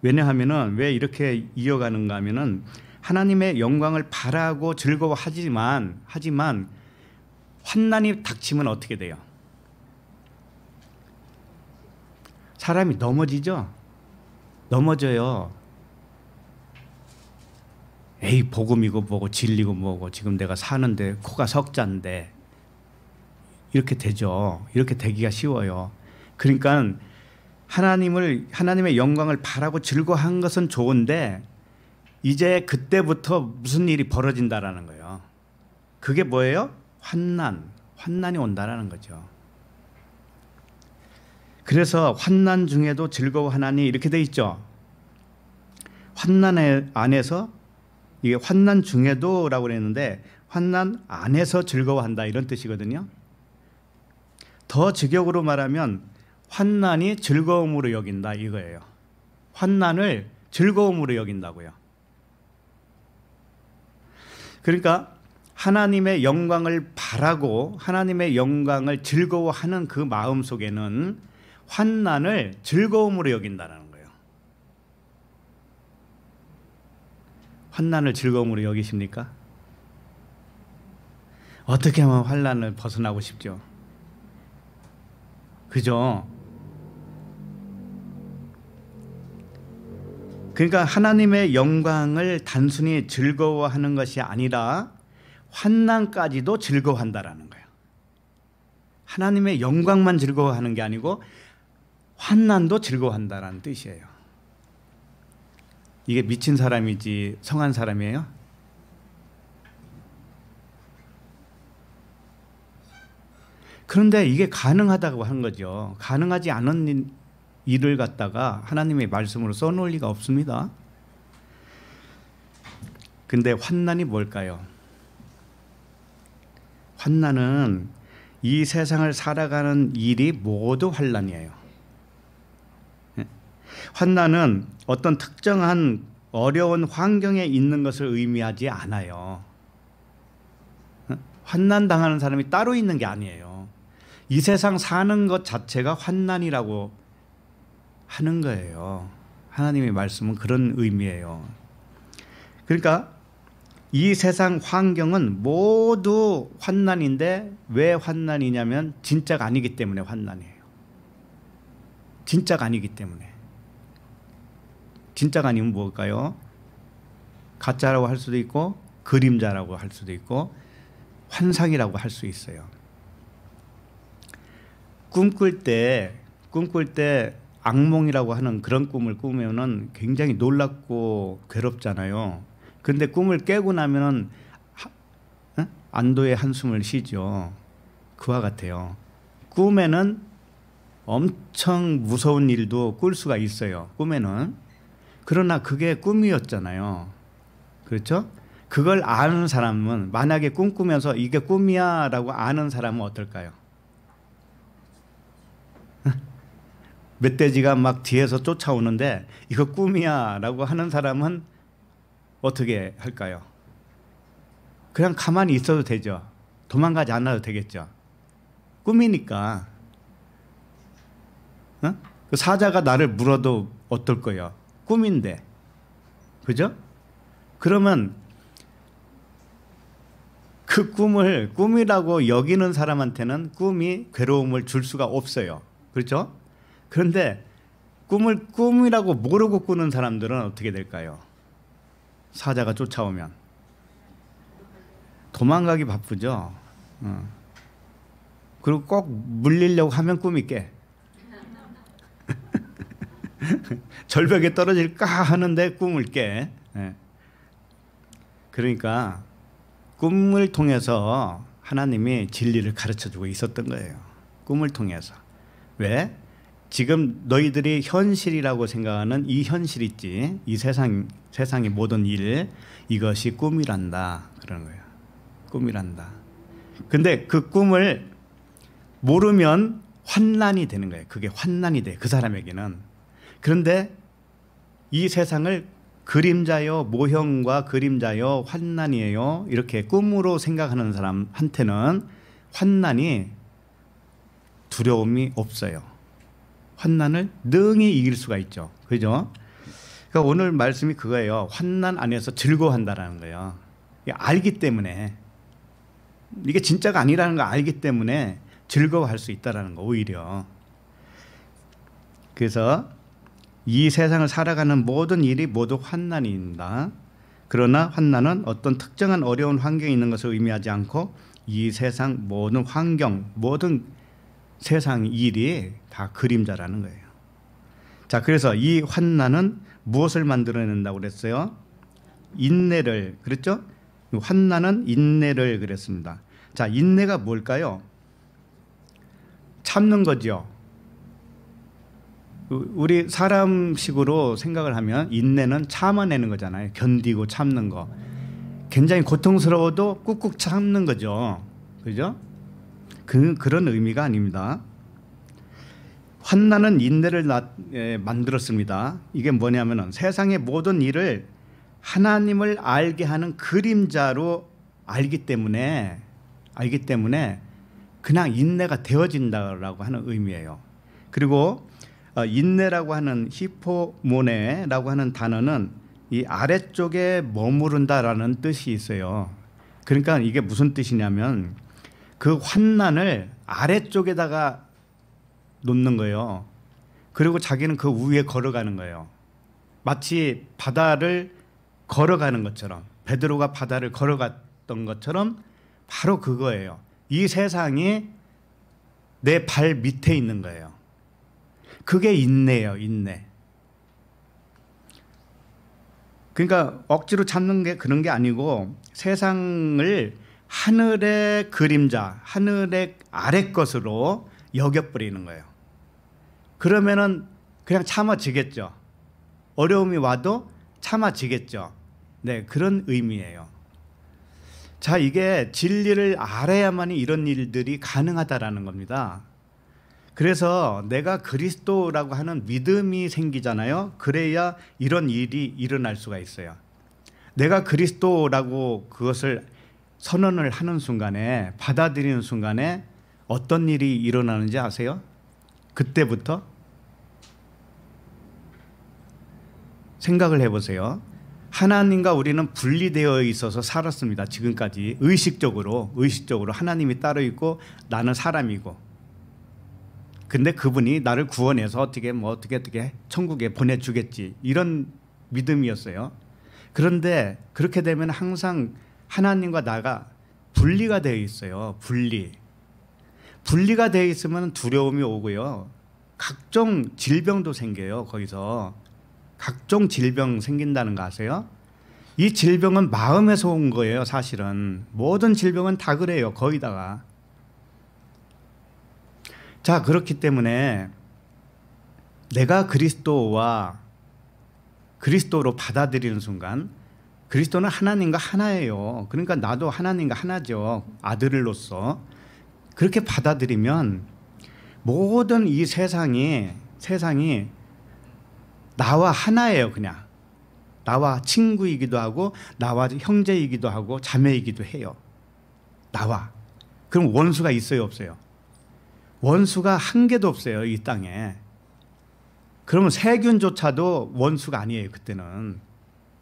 왜냐하면은 왜 이렇게 이어가는가 하면은 하나님의 영광을 바라고 즐거워하지만 환난이 닥치면 어떻게 돼요? 사람이 넘어져요. 에이, 복음이고 뭐고 진리고 뭐고 지금 내가 사는데 코가 석자인데 이렇게 되죠. 이렇게 되기가 쉬워요. 그러니까 하나님의 영광을 바라고 즐거워한 것은 좋은데 이제 그때부터 무슨 일이 벌어진다라는 거예요. 그게 뭐예요? 환난이 온다라는 거죠. 그래서 환난 중에도 즐거워하나니 이렇게 돼 있죠. 환난 안에서 이게 환난 중에도라고 그랬는데 환난 안에서 즐거워한다 이런 뜻이거든요. 더 직역으로 말하면 환난이 즐거움으로 여긴다 이거예요. 환난을 즐거움으로 여긴다고요. 그러니까 하나님의 영광을 바라고 하나님의 영광을 즐거워하는 그 마음 속에는 환난을 즐거움으로 여긴다는 거예요. 환난을 즐거움으로 여기십니까? 어떻게 하면 환난을 벗어나고 싶죠? 그죠? 그러니까 하나님의 영광을 단순히 즐거워하는 것이 아니라 환난까지도 즐거워한다라는 거예요. 하나님의 영광만 즐거워하는 게 아니고 환난도 즐거워한다라는 뜻이에요. 이게 미친 사람이지 성한 사람이에요? 그런데 이게 가능하다고 한 거죠. 가능하지 않은 일을 갖다가 하나님의 말씀으로 써놓을 리가 없습니다. 근데 환난이 뭘까요? 환난은 이 세상을 살아가는 일이 모두 환난이에요. 환난은 어떤 특정한 어려운 환경에 있는 것을 의미하지 않아요. 환난 당하는 사람이 따로 있는 게 아니에요. 이 세상 사는 것 자체가 환난이라고 하는 거예요. 하나님의 말씀은 그런 의미예요. 그러니까 이 세상 환경은 모두 환난인데 왜 환난이냐면 진짜가 아니기 때문에 환난이에요. 진짜가 아니기 때문에. 진짜가 아니면 뭘까요? 가짜라고 할 수도 있고 그림자라고 할 수도 있고 환상이라고 할 수 있어요. 꿈꿀 때 악몽이라고 하는 그런 꿈을 꾸면은 굉장히 놀랍고 괴롭잖아요. 근데 꿈을 깨고 나면은 안도의 한숨을 쉬죠. 그와 같아요. 꿈에는 엄청 무서운 일도 꿀 수가 있어요. 꿈에는. 그러나 그게 꿈이었잖아요. 그렇죠? 그걸 아는 사람은 만약에 꿈꾸면서 이게 꿈이야 라고 아는 사람은 어떨까요? 멧돼지가 막 뒤에서 쫓아오는데 이거 꿈이야 라고 하는 사람은 어떻게 할까요? 그냥 가만히 있어도 되죠. 도망가지 않아도 되겠죠. 꿈이니까. 그 사자가 나를 물어도 어떨 거예요? 꿈인데. 그죠? 그러면 그 꿈을 꿈이라고 여기는 사람한테는 꿈이 괴로움을 줄 수가 없어요. 그렇죠? 그런데 꿈을 꿈이라고 모르고 꾸는 사람들은 어떻게 될까요? 사자가 쫓아오면 도망가기 바쁘죠. 그리고 꼭 물리려고 하면 꿈이 깨. 절벽에 떨어질까 하는데 꿈을 깨. 그러니까 꿈을 통해서 하나님이 진리를 가르쳐주고 있었던 거예요. 꿈을 통해서. 왜? 지금 너희들이 현실이라고 생각하는 이 현실 있지, 이 세상의 모든 일, 이것이 꿈이란다 그러는 거예요. 꿈이란다. 근데 그 꿈을 모르면 환난이 되는 거예요. 그게 환난이 돼, 그 사람에게는. 그런데 이 세상을 그림자요, 모형과 그림자요, 환난이에요, 이렇게 꿈으로 생각하는 사람한테는 환난이 두려움이 없어요. 환난을 능히 이길 수가 있죠. 그죠? 그러니까 오늘 말씀이 그거예요. 환난 안에서 즐거워한다라는 거예요. 알기 때문에, 이게 진짜가 아니라는 걸 알기 때문에 즐거워할 수 있다라는 거, 오히려. 그래서 이 세상을 살아가는 모든 일이 모두 환난입니다. 그러나 환난은 어떤 특정한 어려운 환경에 있는 것을 의미하지 않고 이 세상 모든 환경, 모든 세상 일이 다 그림자라는 거예요. 자, 그래서 이 환난은 무엇을 만들어낸다고 그랬어요? 인내를. 그랬죠? 환난은 인내를 그랬습니다. 자, 인내가 뭘까요? 참는 거죠. 우리 사람식으로 생각을 하면 인내는 참아내는 거잖아요. 견디고 참는 거. 굉장히 고통스러워도 꾹꾹 참는 거죠. 그죠? 그런 의미가 아닙니다. 환난은 인내를 만들었습니다. 이게 뭐냐면은 세상의 모든 일을 하나님을 알게 하는 그림자로 알기 때문에 그냥 인내가 되어진다라고 하는 의미예요. 그리고 인내라고 하는 히포모네라고 하는 단어는 이 아래쪽에 머무른다라는 뜻이 있어요. 그러니까 이게 무슨 뜻이냐면 그 환난을 아래쪽에다가 놓는 거예요. 그리고 자기는 그 위에 걸어가는 거예요. 마치 바다를 걸어가는 것처럼, 베드로가 바다를 있었던 것처럼 바로 그거예요. 이 세상이 내 발 밑에 있는 거예요. 그게 인내예요, 인내. 그러니까 억지로 찾는 게 그런 게 아니고 세상을 하늘의 그림자, 하늘의 아래 것으로 여겨버리는 거예요. 그러면은 그냥 참아지겠죠. 어려움이 와도 참아지겠죠. 네, 그런 의미예요. 자, 이게 진리를 알아야만이 이런 일들이 가능하다라는 겁니다. 그래서 내가 그리스도라고 하는 믿음이 생기잖아요. 그래야 이런 일이 일어날 수가 있어요. 내가 그리스도라고 그것을 선언을 하는 순간에, 받아들이는 순간에 어떤 일이 일어나는지 아세요? 그때부터 생각을 해보세요. 하나님과 우리는 분리되어 있어서 살았습니다. 지금까지 의식적으로 하나님이 따로 있고 나는 사람이고. 근데 그분이 나를 구원해서 어떻게 천국에 보내주겠지, 이런 믿음이었어요. 그런데 그렇게 되면 항상 하나님과 나가 분리가 되어 있어요. 분리가 되어 있으면 두려움이 오고요. 각종 질병도 생겨요. 거기서 각종 질병 생긴다는 거 아세요? 이 질병은 마음에서 온 거예요. 사실은 모든 질병은 다 그래요. 거의 다가. 자, 그렇기 때문에 내가 그리스도로 받아들이는 순간, 그리스도는 하나님과 하나예요. 그러니까 나도 하나님과 하나죠. 아들로서. 그렇게 받아들이면 모든 이 세상이 나와 하나예요. 그냥 나와 친구이기도 하고 나와 형제이기도 하고 자매이기도 해요. 나와. 그럼 원수가 있어요, 없어요? 원수가 한 개도 없어요, 이 땅에. 그러면 세균조차도 원수가 아니에요. 그때는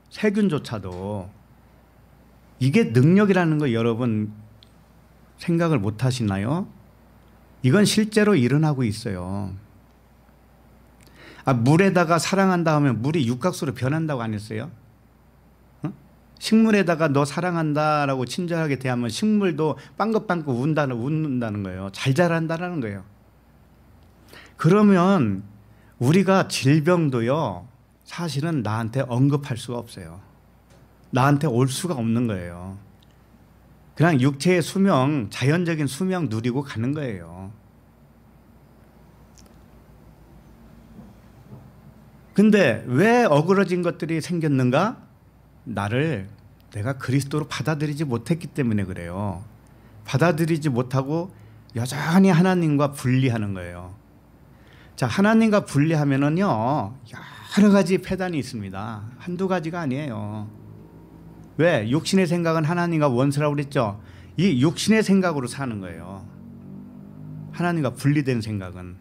세균조차도. 이게 능력이라는 거 여러분 생각을 못 하시나요? 이건 실제로 일어나고 있어요. 물에다가 사랑한다 하면 물이 육각수로 변한다고 안 했어요? 식물에다가 너 사랑한다라고 친절하게 대하면 식물도 빵긋빵긋 웃는다는 거예요. 잘 자란다는 거예요. 그러면 우리가 질병도요, 사실은 나한테 언급할 수가 없어요. 나한테 올 수가 없는 거예요. 그냥 육체의 수명, 자연적인 수명 누리고 가는 거예요. 근데 왜 어그러진 것들이 생겼는가? 내가 그리스도로 받아들이지 못했기 때문에 그래요. 받아들이지 못하고 여전히 하나님과 분리하는 거예요. 자, 하나님과 분리하면은요, 여러 가지 폐단이 있습니다. 한두 가지가 아니에요. 왜? 육신의 생각은 하나님과 원수라고 그랬죠. 이 육신의 생각으로 사는 거예요. 하나님과 분리된 생각은.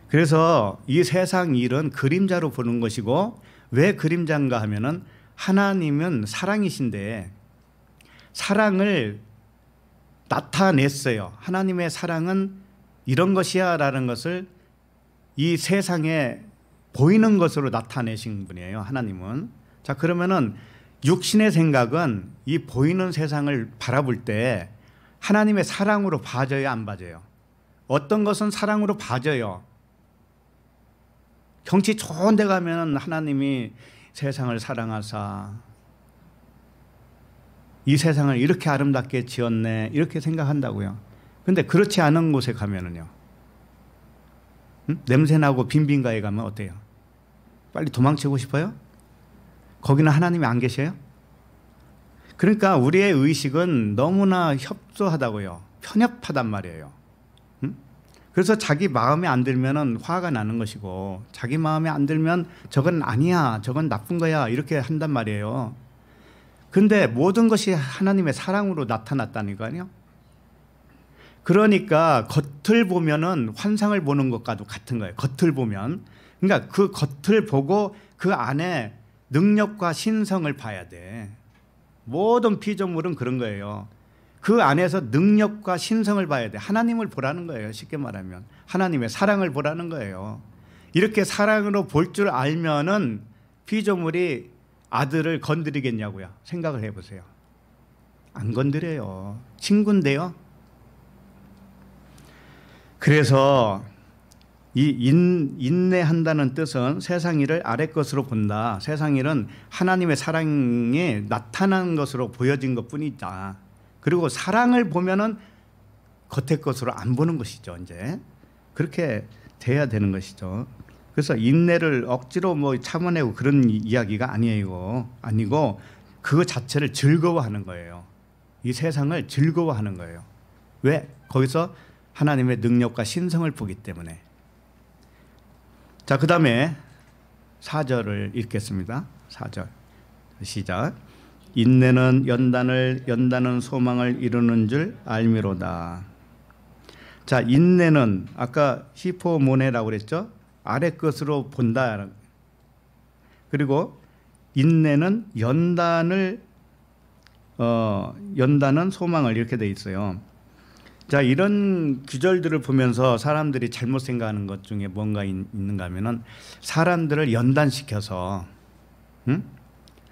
그래서 이 세상 일은 그림자로 보는 것이고, 왜 그림자인가 하면은 하나님은 사랑이신데 사랑을 나타냈어요. 하나님의 사랑은 이런 것이야 라는 것을 이 세상에 보이는 것으로 나타내신 분이에요. 하나님은. 자, 그러면은 육신의 생각은 이 보이는 세상을 바라볼 때 하나님의 사랑으로 봐져요, 안 봐져요? 어떤 것은 사랑으로 봐져요. 경치 좋은 데 가면 하나님이 세상을 사랑하사 이 세상을 이렇게 아름답게 지었네, 이렇게 생각한다고요. 근데 그렇지 않은 곳에 가면은요, 냄새나고 빈빈가에 가면 어때요? 빨리 도망치고 싶어요? 거기는 하나님이 안 계셔요? 그러니까 우리의 의식은 너무나 협소하다고요. 편협하단 말이에요. 그래서 자기 마음에 안 들면은 화가 나는 것이고, 자기 마음에 안 들면 저건 아니야, 저건 나쁜 거야, 이렇게 한단 말이에요. 근데 모든 것이 하나님의 사랑으로 나타났다니까요. 그러니까 겉을 보면은 환상을 보는 것과도 같은 거예요. 겉을 보면. 그러니까 그 겉을 보고 그 안에 능력과 신성을 봐야 돼. 모든 피조물은 그런 거예요. 그 안에서 능력과 신성을 봐야 돼. 하나님을 보라는 거예요. 쉽게 말하면 하나님의 사랑을 보라는 거예요. 이렇게 사랑으로 볼 줄 알면은 피조물이 아들을 건드리겠냐고요. 생각을 해보세요. 안 건드려요. 친구인데요. 그래서 이 인내한다는 뜻은 세상 일을 아래 것으로 본다. 세상 일은 하나님의 사랑이 나타난 것으로 보여진 것뿐이다. 그리고 사랑을 보면은 겉의 것으로 안 보는 것이죠. 이제 그렇게 돼야 되는 것이죠. 그래서 인내를 억지로 뭐 참아내고 그런 이야기가 아니고 그거 자체를 즐거워하는 거예요. 이 세상을 즐거워하는 거예요. 왜? 거기서 하나님의 능력과 신성을 보기 때문에. 자, 그 다음에 4절을 읽겠습니다. 4절 시작. 인내는 연단은 소망을 이루는 줄 알미로다. 자, 인내는 아까 히포모네라고 그랬죠. 아래 것으로 본다. 그리고 인내는 연단은 소망을 이렇게 돼 있어요. 자, 이런 구절들을 보면서 사람들이 잘못 생각하는 것 중에 뭔가 있는가 하면은 사람들을 연단시켜서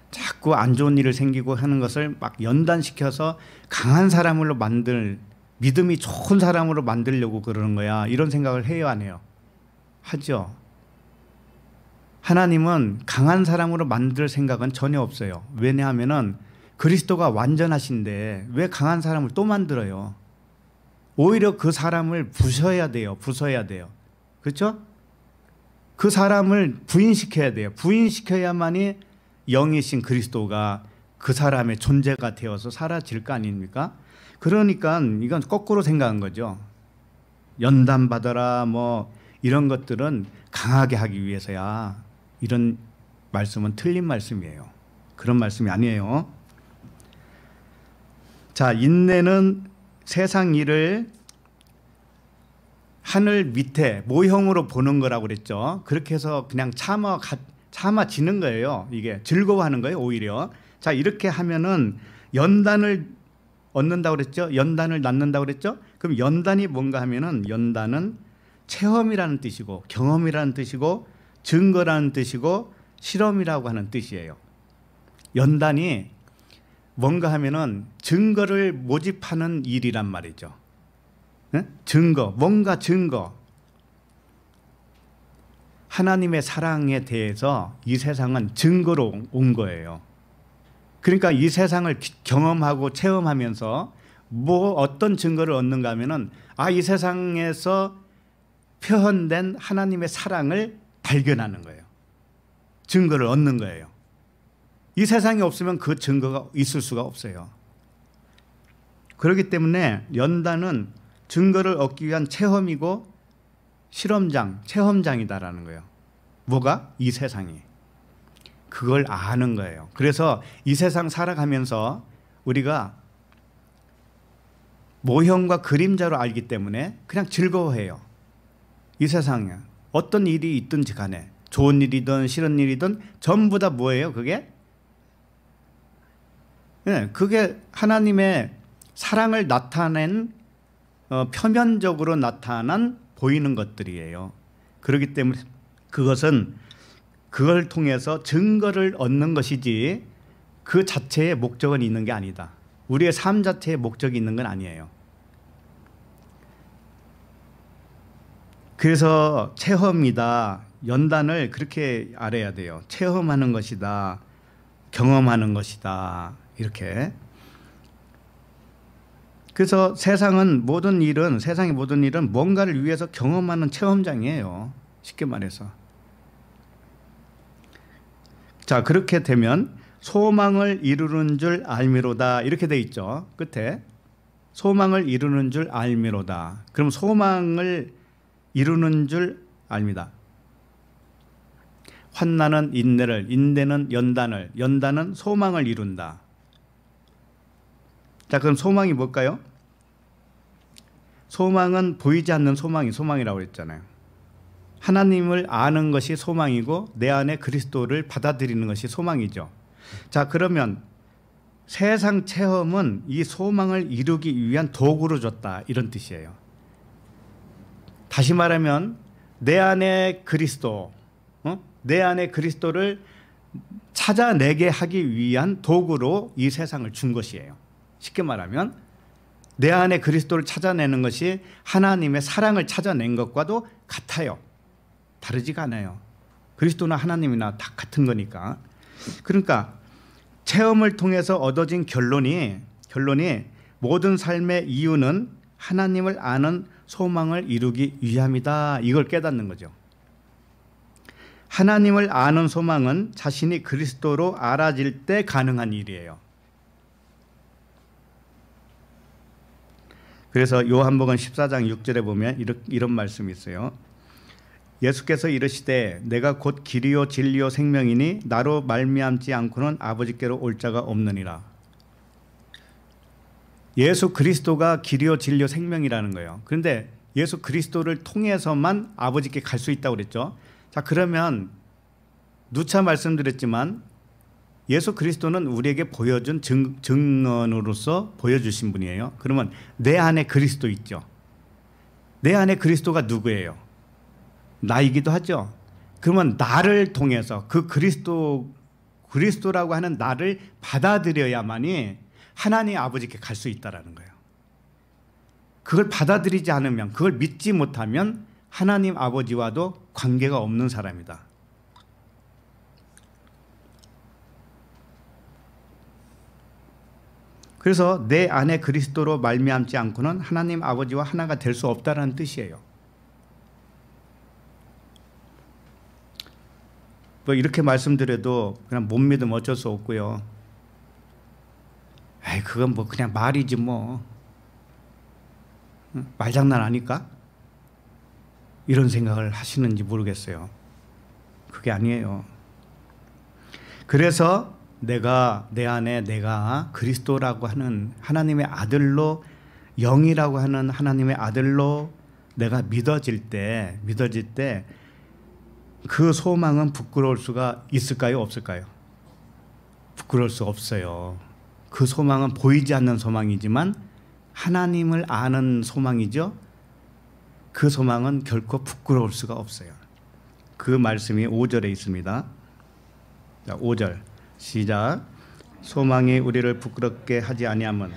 자꾸 안 좋은 일을 생기고 하는 것을 막 연단시켜서 강한 사람으로 믿음이 좋은 사람으로 만들려고 그러는 거야. 이런 생각을 해요, 안 해요? 하죠. 하나님은 강한 사람으로 만들 생각은 전혀 없어요. 왜냐하면은 그리스도가 완전하신데 왜 강한 사람을 또 만들어요? 오히려 그 사람을 부숴야 돼요. 그렇죠? 그 사람을 부인시켜야 돼요. 부인시켜야만이 영이신 그리스도가 그 사람의 존재가 되어서 사라질 거 아닙니까? 그러니까 이건 거꾸로 생각한 거죠. 연단받아라 뭐 이런 것들은 강하게 하기 위해서야. 이런 말씀은 틀린 말씀이에요. 그런 말씀이 아니에요. 자, 인내는 세상 일을 하늘 밑에 모형으로 보는 거라고 그랬죠. 그렇게 해서 그냥 참아지는 거예요. 이게 즐거워하는 거예요, 오히려. 자, 이렇게 하면은 연단을 얻는다고 그랬죠. 연단을 낳는다고 그랬죠. 그럼 연단이 뭔가 하면은 연단은 체험이라는 뜻이고 경험이라는 뜻이고 증거라는 뜻이고 실험이라고 하는 뜻이에요. 연단이 뭔가 하면은 증거를 모집하는 일이란 말이죠. 네? 뭔가 증거. 하나님의 사랑에 대해서 이 세상은 증거로 온 거예요. 그러니까 이 세상을 경험하고 체험하면서 어떤 증거를 얻는가 하면은 이 세상에서 표현된 하나님의 사랑을 발견하는 거예요. 증거를 얻는 거예요. 이 세상에 없으면 그 증거가 있을 수가 없어요. 그렇기 때문에 연단은 증거를 얻기 위한 체험이고 체험장이다라는 거예요. 뭐가? 이 세상이. 그걸 아는 거예요. 그래서 이 세상 살아가면서 우리가 모형과 그림자로 알기 때문에 그냥 즐거워해요. 이 세상에 어떤 일이 있든지 간에 좋은 일이든 싫은 일이든 전부 다 뭐예요? 그게 하나님의 사랑을 나타낸 표면적으로 나타난 보이는 것들이에요. 그렇기 때문에 그걸 통해서 증거를 얻는 것이지 그 자체의 목적은 있는 게 아니다. 우리의 삶 자체의 목적이 있는 건 아니에요. 그래서 체험이다. 연단을 그렇게 알아야 돼요. 체험하는 것이다. 경험하는 것이다. 이렇게. 그래서 세상의 모든 일은 뭔가를 위해서 경험하는 체험장이에요. 쉽게 말해서. 자, 그렇게 되면 소망을 이루는 줄 알미로다. 이렇게 돼 있죠. 끝에. 소망을 이루는 줄 알미로다. 그럼 소망을 이루는 줄 압니다. 환난은 인내를, 인내는 연단을, 연단은 소망을 이룬다. 자, 그럼 소망이 뭘까요? 소망은 보이지 않는 소망이라고 했잖아요. 하나님을 아는 것이 소망이고 내 안에 그리스도를 받아들이는 것이 소망이죠. 자, 그러면 세상 체험은 이 소망을 이루기 위한 도구로 줬다. 이런 뜻이에요. 다시 말하면 내 안에 그리스도를 찾아내게 하기 위한 도구로 이 세상을 준 것이에요. 쉽게 말하면 내 안에 그리스도를 찾아내는 것이 하나님의 사랑을 찾아낸 것과도 같아요. 다르지가 않아요. 그리스도나 하나님이나 다 같은 거니까. 그러니까 체험을 통해서 얻어진 결론이 모든 삶의 이유는 하나님을 아는 소망을 이루기 위함이다. 이걸 깨닫는 거죠. 하나님을 아는 소망은 자신이 그리스도로 알아질 때 가능한 일이에요. 그래서 요한복음 14장 6절에 보면 이런 말씀이 있어요. 예수께서 이르시되 내가 곧 길이요 진리요 생명이니 나로 말미암지 않고는 아버지께로 올 자가 없느니라. 예수 그리스도가 길이요 진리요 생명이라는 거예요. 그런데 예수 그리스도를 통해서만 아버지께 갈 수 있다고 그랬죠. 자, 그러면 누차 말씀드렸지만 예수 그리스도는 우리에게 보여준 증언으로서 보여주신 분이에요. 그러면 내 안에 그리스도 있죠. 내 안에 그리스도가 누구예요? 나이기도 하죠. 그러면 나를 통해서 그 그리스도라고 하는 나를 받아들여야만이 하나님 아버지께 갈 수 있다라는 거예요. 그걸 받아들이지 않으면, 그걸 믿지 못하면 하나님 아버지와도 관계가 없는 사람이다. 그래서 내 안에 그리스도로 말미암지 않고는 하나님 아버지와 하나가 될 수 없다는 뜻이에요. 뭐 이렇게 말씀드려도 그냥 못 믿으면 어쩔 수 없고요. 에이, 그건 뭐 그냥 말이지 뭐. 말장난 아닐까? 이런 생각을 하시는지 모르겠어요. 그게 아니에요. 그래서 내 안에 내가 그리스도라고 하는 하나님의 아들로, 영이라고 하는 하나님의 아들로 내가 믿어질 때 그 소망은 부끄러울 수가 있을까요? 없을까요? 부끄러울 수 없어요. 그 소망은 보이지 않는 소망이지만 하나님을 아는 소망이죠. 그 소망은 결코 부끄러울 수가 없어요. 그 말씀이 5절에 있습니다. 자, 5절 시작. 소망이 우리를 부끄럽게 하지 아니함은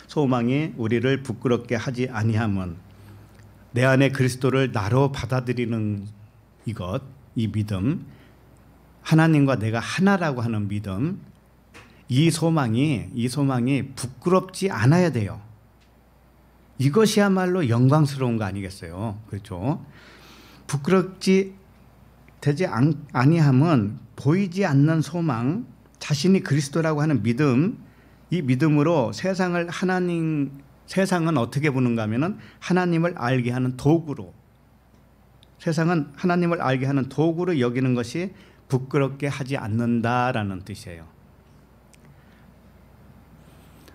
소망이 우리를 부끄럽게 하지 아니함은 내 안에 그리스도를 나로 받아들이는 이것, 이 믿음, 하나님과 내가 하나라고 하는 믿음, 이 소망이 부끄럽지 않아야 돼요. 이것이야말로 영광스러운 거 아니겠어요? 그렇죠? 부끄럽지 되지 아니함은 보이지 않는 소망, 자신이 그리스도라고 하는 믿음, 이 믿음으로 세상은 어떻게 보는가 하면은 하나님을 알게 하는 도구로, 세상은 하나님을 알게 하는 도구로 여기는 것이 부끄럽게 하지 않는다라는 뜻이에요.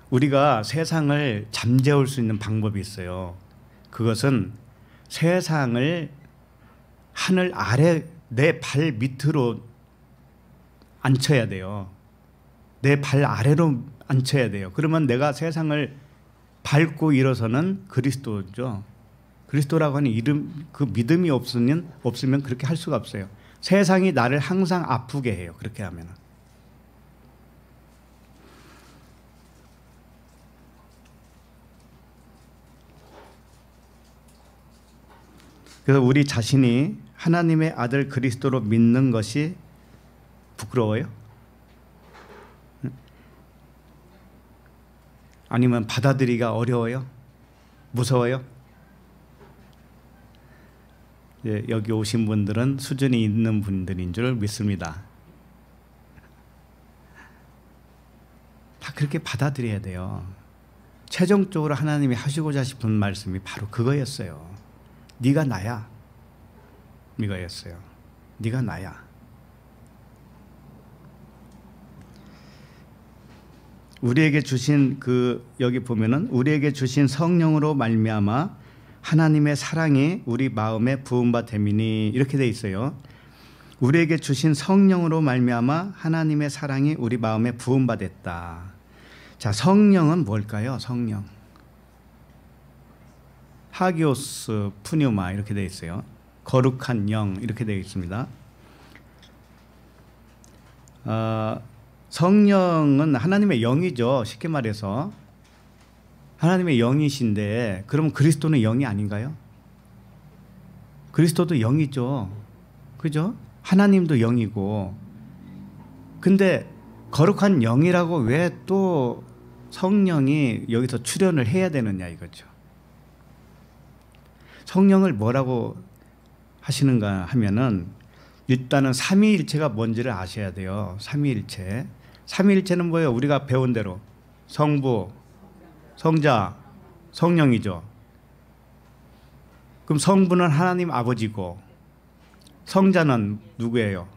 우리가 세상을 잠재울 수 있는 방법이 있어요. 그것은 세상을 하늘 아래 내 발 밑으로 앉혀야 돼요. 내 발 아래로 앉혀야 돼요. 그러면 내가 세상을 밟고 일어서는 그리스도죠. 그리스도라고 하는 이름, 그 믿음이 없으면 그렇게 할 수가 없어요. 세상이 나를 항상 아프게 해요. 그렇게 하면. 그래서 우리 자신이 하나님의 아들 그리스도로 믿는 것이 부끄러워요? 아니면 받아들이기가 어려워요? 무서워요? 예, 여기 오신 분들은 수준이 있는 분들인 줄 믿습니다. 다 그렇게 받아들여야 돼요. 최종적으로 하나님이 하시고자 싶은 말씀이 바로 그거였어요. 네가 나야. 이거였어요. 네가 나야. 우리에게 주신 여기 보면은 우리에게 주신 성령으로 말미암아 하나님의 사랑이 우리 마음에 부음바 됨이니 이렇게 돼 있어요. 우리에게 주신 성령으로 말미암아 하나님의 사랑이 우리 마음에 부음바 됐다. 자, 성령은 뭘까요? 성령. 하기오스 푸뉴마 이렇게 되어 있어요. 거룩한 영 이렇게 되어 있습니다. 성령은 하나님의 영이죠. 쉽게 말해서 하나님의 영이신데 그럼 그리스도는 영이 아닌가요? 그리스도도 영이죠. 그죠? 하나님도 영이고. 근데 거룩한 영이라고 왜 또 성령이 여기서 출현을 해야 되느냐 이거죠. 성령을 뭐라고 하시는가 하면은 일단은 삼위일체가 뭔지를 아셔야 돼요. 삼위일체. 삼위일체는 뭐예요? 우리가 배운 대로 성부, 성자, 성령이죠. 그럼 성부는 하나님 아버지고 성자는 누구예요?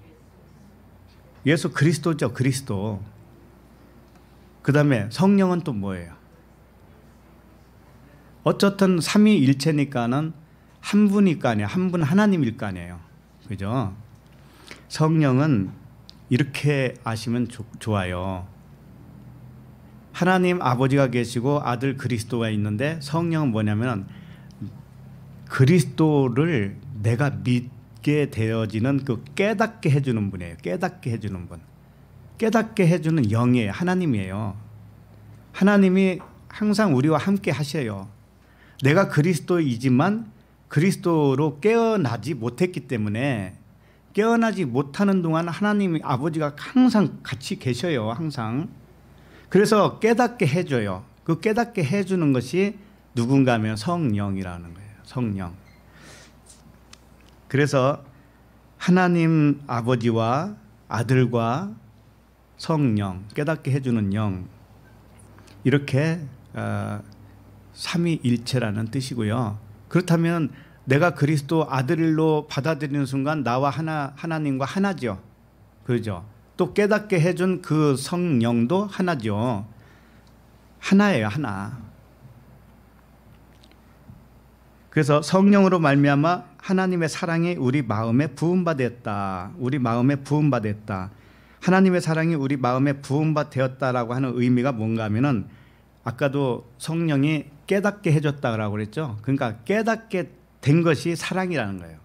예수 그리스도죠. 그리스도. 그 다음에 성령은 또 뭐예요? 어쨌든 삼위일체니까는 한 분일 거 아니에요. 한 분 하나님일 거 아니에요. 그죠? 성령은 이렇게 아시면 좋아요. 하나님 아버지가 계시고 아들 그리스도가 있는데 성령은 뭐냐면 그리스도를 내가 믿게 되어지는 그 깨닫게 해주는 분이에요. 깨닫게 해주는 분. 깨닫게 해주는 영이에요. 하나님이에요. 하나님이 항상 우리와 함께 하셔요. 내가 그리스도이지만 그리스도로 깨어나지 못했기 때문에 깨어나지 못하는 동안 하나님 아버지가 항상 같이 계셔요. 항상. 그래서 깨닫게 해줘요. 그 깨닫게 해주는 것이 누군가 하면 성령이라는 거예요. 성령. 그래서 하나님 아버지와 아들과 성령, 깨닫게 해주는 영, 이렇게 삼위일체라는 뜻이고요. 그렇다면 내가 그리스도 아들로 받아들이는 순간 나와 하나님과 하나죠. 그렇죠. 또 깨닫게 해준 그 성령도 하나죠. 하나예요. 하나. 그래서 성령으로 말미암아 하나님의 사랑이 우리 마음에 부음받았다. 우리 마음에 부음받았다. 하나님의 사랑이 우리 마음에 부음받았다라고 하는 의미가 뭔가 하면은 아까도 성령이 깨닫게 해줬다라고 그랬죠. 그러니까 깨닫게 된 것이 사랑이라는 거예요.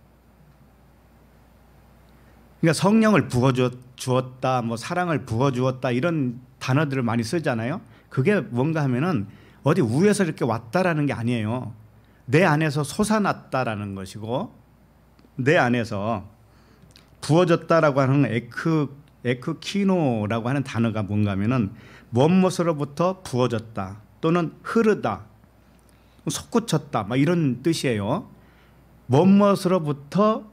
그러니까 성령을 부어주었다, 뭐 사랑을 부어주었다 이런 단어들을 많이 쓰잖아요. 그게 뭔가 하면은 어디 위에서 이렇게 왔다라는 게 아니에요. 내 안에서 솟아났다라는 것이고 내 안에서 부어졌다라고 하는 에크키노라고 하는 단어가 뭔가 하면은 무엇으로부터 부어졌다 또는 흐르다, 솟구쳤다 막 이런 뜻이에요. 무엇으로부터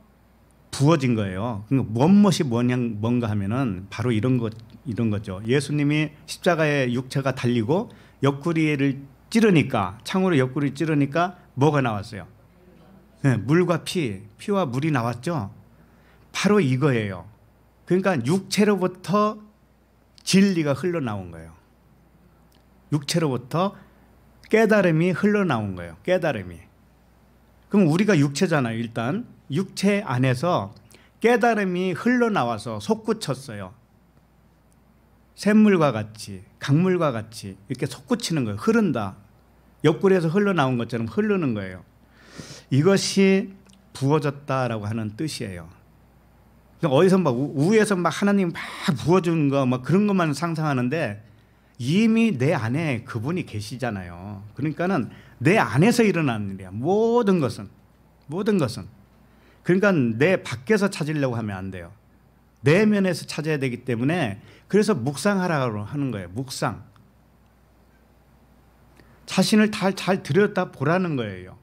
부어진 거예요. 무엇이 뭔가 하면은 바로 이런 거죠. 예수님이 십자가에 육체가 달리고 옆구리를 찌르니까 창으로 옆구리 찌르니까 뭐가 나왔어요? 네, 물과 피와 물이 나왔죠. 바로 이거예요. 그러니까 육체로부터 진리가 흘러나온 거예요. 육체로부터 깨달음이 흘러나온 거예요. 깨달음이. 그럼 우리가 육체잖아요. 일단 육체 안에서 깨달음이 흘러나와서 솟구쳤어요. 샘물과 같이 강물과 같이 이렇게 솟구치는 거예요. 흐른다. 옆구리에서 흘러나온 것처럼 흐르는 거예요. 이것이 부어졌다라고 하는 뜻이에요. 그러니까 어디서 막 위에서 막 하나님 막 부어주는 거 막 그런 것만 상상하는데 이미 내 안에 그분이 계시잖아요. 그러니까는 내 안에서 일어나는 일이야. 모든 것은. 그러니까 내 밖에서 찾으려고 하면 안 돼요. 내면에서 찾아야 되기 때문에 그래서 묵상하라고 하는 거예요. 묵상. 자신을 잘 들여다 보라는 거예요.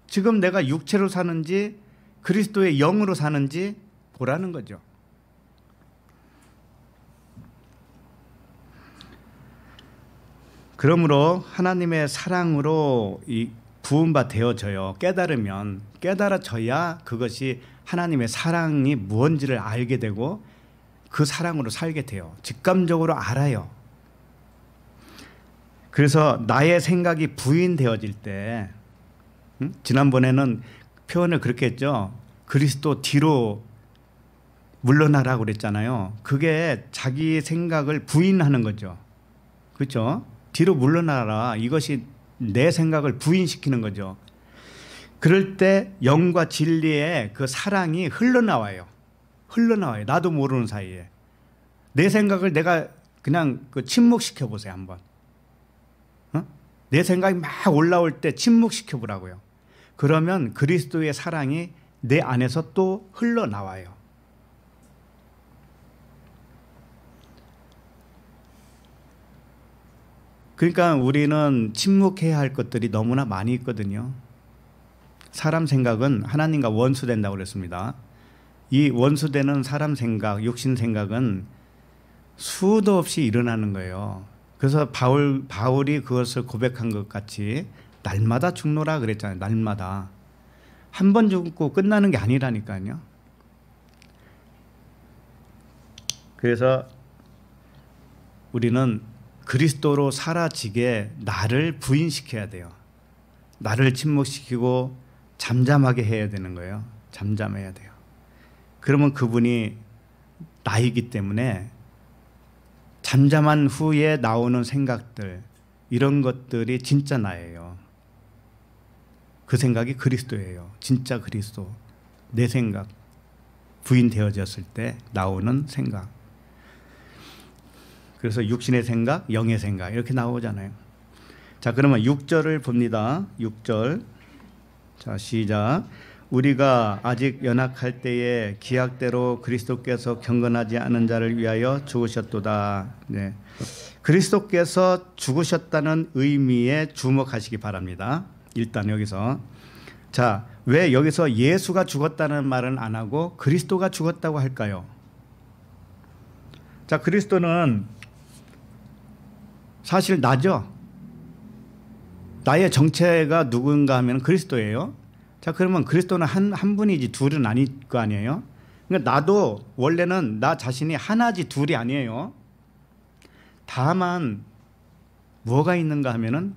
지금 내가 육체로 사는지 그리스도의 영으로 사는지 보라는 거죠. 그러므로 하나님의 사랑으로 이 부음바 되어져요. 깨달아져야 그것이 하나님의 사랑이 무엇인지를 알게 되고 그 사랑으로 살게 돼요. 직감적으로 알아요. 그래서 나의 생각이 부인되어질 때 지난번에는 표현을 그렇게 했죠. 그리스도 뒤로 물러나라고 그랬잖아요. 그게 자기 생각을 부인하는 거죠. 그렇죠? 뒤로 물러나라. 이것이 내 생각을 부인시키는 거죠. 그럴 때 영과 진리의 그 사랑이 흘러나와요. 흘러나와요. 나도 모르는 사이에. 내 생각을 내가 그냥 그 침묵시켜 보세요, 한번. 내 생각이 막 올라올 때 침묵시켜 보라고요. 그러면 그리스도의 사랑이 내 안에서 또 흘러나와요. 그러니까 우리는 침묵해야 할 것들이 너무나 많이 있거든요. 사람 생각은 하나님과 원수된다고 그랬습니다. 이 원수되는 사람 생각, 육신 생각은 수도 없이 일어나는 거예요. 그래서 바울이 그것을 고백한 것 같이 날마다 죽노라 그랬잖아요. 날마다. 한 번 죽고 끝나는 게 아니라니까요. 그래서 우리는 그리스도로 사라지게 나를 부인시켜야 돼요. 나를 침묵시키고 잠잠하게 해야 되는 거예요. 잠잠해야 돼요. 그러면 그분이 나이기 때문에 잠잠한 후에 나오는 생각들, 이런 것들이 진짜 나예요. 그 생각이 그리스도예요. 진짜 그리스도. 내 생각, 부인되어졌을 때 나오는 생각. 그래서 육신의 생각, 영의 생각 이렇게 나오잖아요. 자, 그러면 6절을 봅니다. 6절. 자, 시작. 우리가 아직 연약할 때에 기약대로 그리스도께서 경건하지 않은 자를 위하여 죽으셨도다. 네. 그리스도께서 죽으셨다는 의미에 주목하시기 바랍니다. 일단 여기서. 자, 왜 여기서 예수가 죽었다는 말은 안 하고 그리스도가 죽었다고 할까요? 자, 그리스도는 사실 나죠. 나의 정체가 누군가 하면 그리스도예요. 자, 그러면 그리스도는 한 분이지 둘은 아닐 거 아니에요. 그러니까 나도 원래는 나 자신이 하나지 둘이 아니에요. 다만 뭐가 있는가 하면은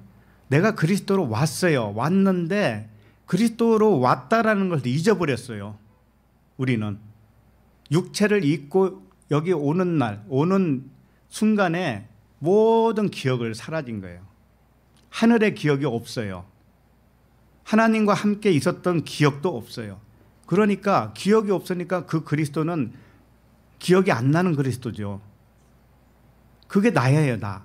내가 그리스도로 왔어요. 왔는데 그리스도로 왔다라는 걸 잊어버렸어요. 우리는 육체를 입고 여기 오는 날, 오는 순간에 모든 기억을 사라진 거예요. 하늘의 기억이 없어요. 하나님과 함께 있었던 기억도 없어요. 그러니까 기억이 없으니까 그 그리스도는 기억이 안 나는 그리스도죠. 그게 나예요, 나.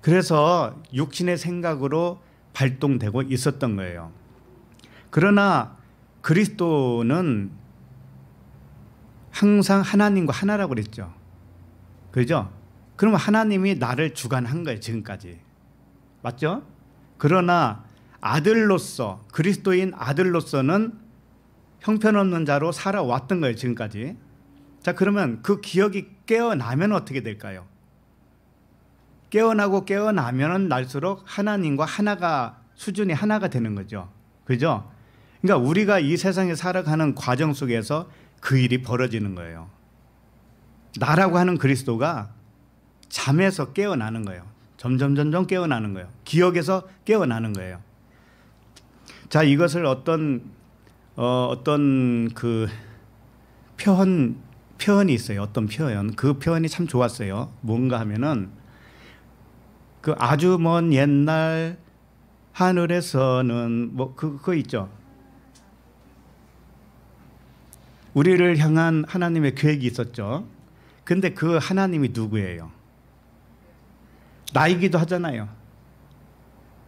그래서 육신의 생각으로 발동되고 있었던 거예요. 그러나 그리스도는 항상 하나님과 하나라고 그랬죠. 그죠? 그러면 하나님이 나를 주관한 거예요, 지금까지. 맞죠? 그러나 아들로서, 그리스도인 아들로서는 형편없는 자로 살아왔던 거예요, 지금까지. 자, 그러면 그 기억이 깨어나면 어떻게 될까요? 깨어나면 날수록 하나님과 하나가, 수준이 하나가 되는 거죠. 그죠? 그러니까 우리가 이 세상에 살아가는 과정 속에서 그 일이 벌어지는 거예요. 나라고 하는 그리스도가 잠에서 깨어나는 거예요. 점점 깨어나는 거예요. 기억에서 깨어나는 거예요. 자, 이것을 어떤 그 표현이 있어요. 어떤 표현. 그 표현이 참 좋았어요. 뭔가 하면은 그 아주 먼 옛날 하늘에서는 뭐 그거 있죠. 우리를 향한 하나님의 계획이 있었죠. 근데 그 하나님이 누구예요? 나이기도 하잖아요.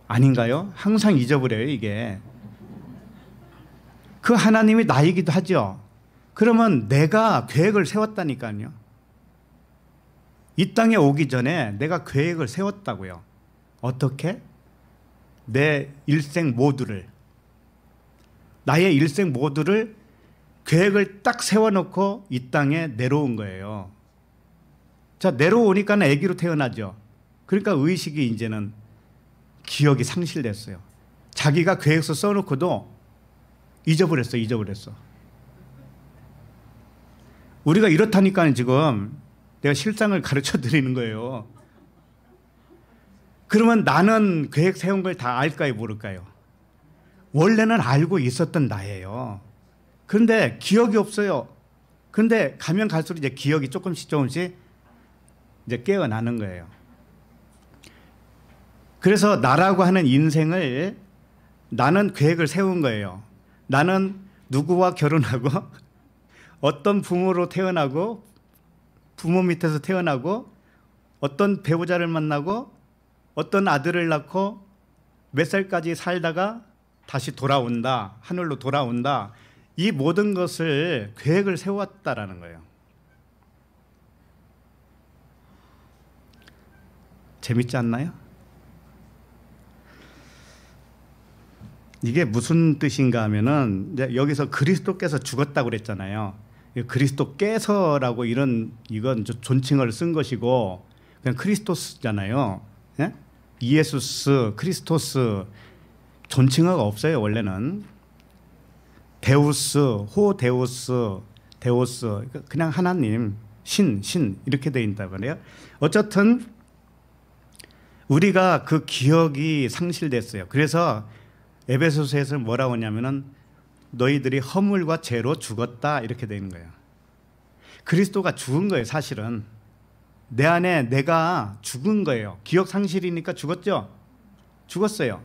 아닌가요? 항상 잊어버려요, 이게. 그 하나님이 나이기도 하죠. 그러면 내가 계획을 세웠다니까요. 이 땅에 오기 전에 내가 계획을 세웠다고요. 어떻게? 내 일생 모두를, 나의 일생 모두를 계획을 딱 세워놓고 이 땅에 내려온 거예요. 자, 내려오니까 아기로 태어나죠. 그러니까 의식이 이제는 기억이 상실됐어요. 자기가 계획서 써놓고도 잊어버렸어. 우리가 이렇다니까 지금 내가 실상을 가르쳐 드리는 거예요. 그러면 나는 계획 세운 걸 다 알까요, 모를까요? 원래는 알고 있었던 나예요. 그런데 기억이 없어요. 그런데 가면 갈수록 이제 기억이 조금씩 이제 깨어나는 거예요. 그래서 나라고 하는 인생을 나는 계획을 세운 거예요. 나는 누구와 결혼하고 어떤 부모로 태어나고 부모 밑에서 태어나고 어떤 배우자를 만나고 어떤 아들을 낳고 몇 살까지 살다가 다시 돌아온다. 하늘로 돌아온다. 이 모든 것을 계획을 세웠다라는 거예요. 재밌지 않나요? 이게 무슨 뜻인가 하면은 이제 여기서 그리스도께서 죽었다고 그랬잖아요. 그리스도께서라고 이건 존칭을 쓴 것이고 그냥 크리스토스잖아요. 예? 이에수스, 크리스토스 존칭어가 없어요. 원래는 데우스, 호데우스, 데우스 그냥 하나님, 신 이렇게 되어 있단 말이에요. 어쨌든 우리가 그 기억이 상실됐어요. 그래서 에베소서에서 뭐라고 하냐면은 너희들이 허물과 죄로 죽었다 이렇게 되는 거예요. 그리스도가 죽은 거예요. 사실은 내 안에 내가 죽은 거예요. 기억 상실이니까 죽었죠. 죽었어요.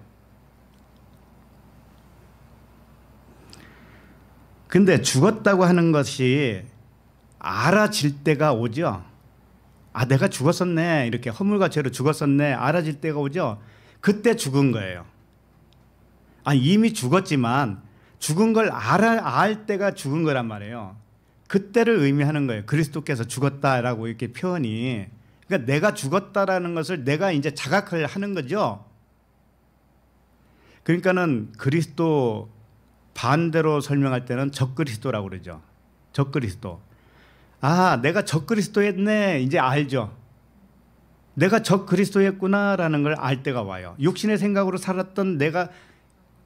근데 죽었다고 하는 것이 알아질 때가 오죠. 아, 내가 죽었었네. 이렇게 허물과 죄로 죽었었네. 알아질 때가 오죠. 그때 죽은 거예요. 아, 이미 죽었지만 죽은 걸 알 때가 죽은 거란 말이에요. 그때를 의미하는 거예요. 그리스도께서 죽었다라고 이렇게 표현이. 그러니까 내가 죽었다라는 것을 내가 이제 자각을 하는 거죠. 그러니까는 그리스도 반대로 설명할 때는 적그리스도라고 그러죠. 적그리스도. 아, 내가 적그리스도였네. 이제 알죠. 내가 적그리스도였구나라는 걸 알 때가 와요. 육신의 생각으로 살았던 내가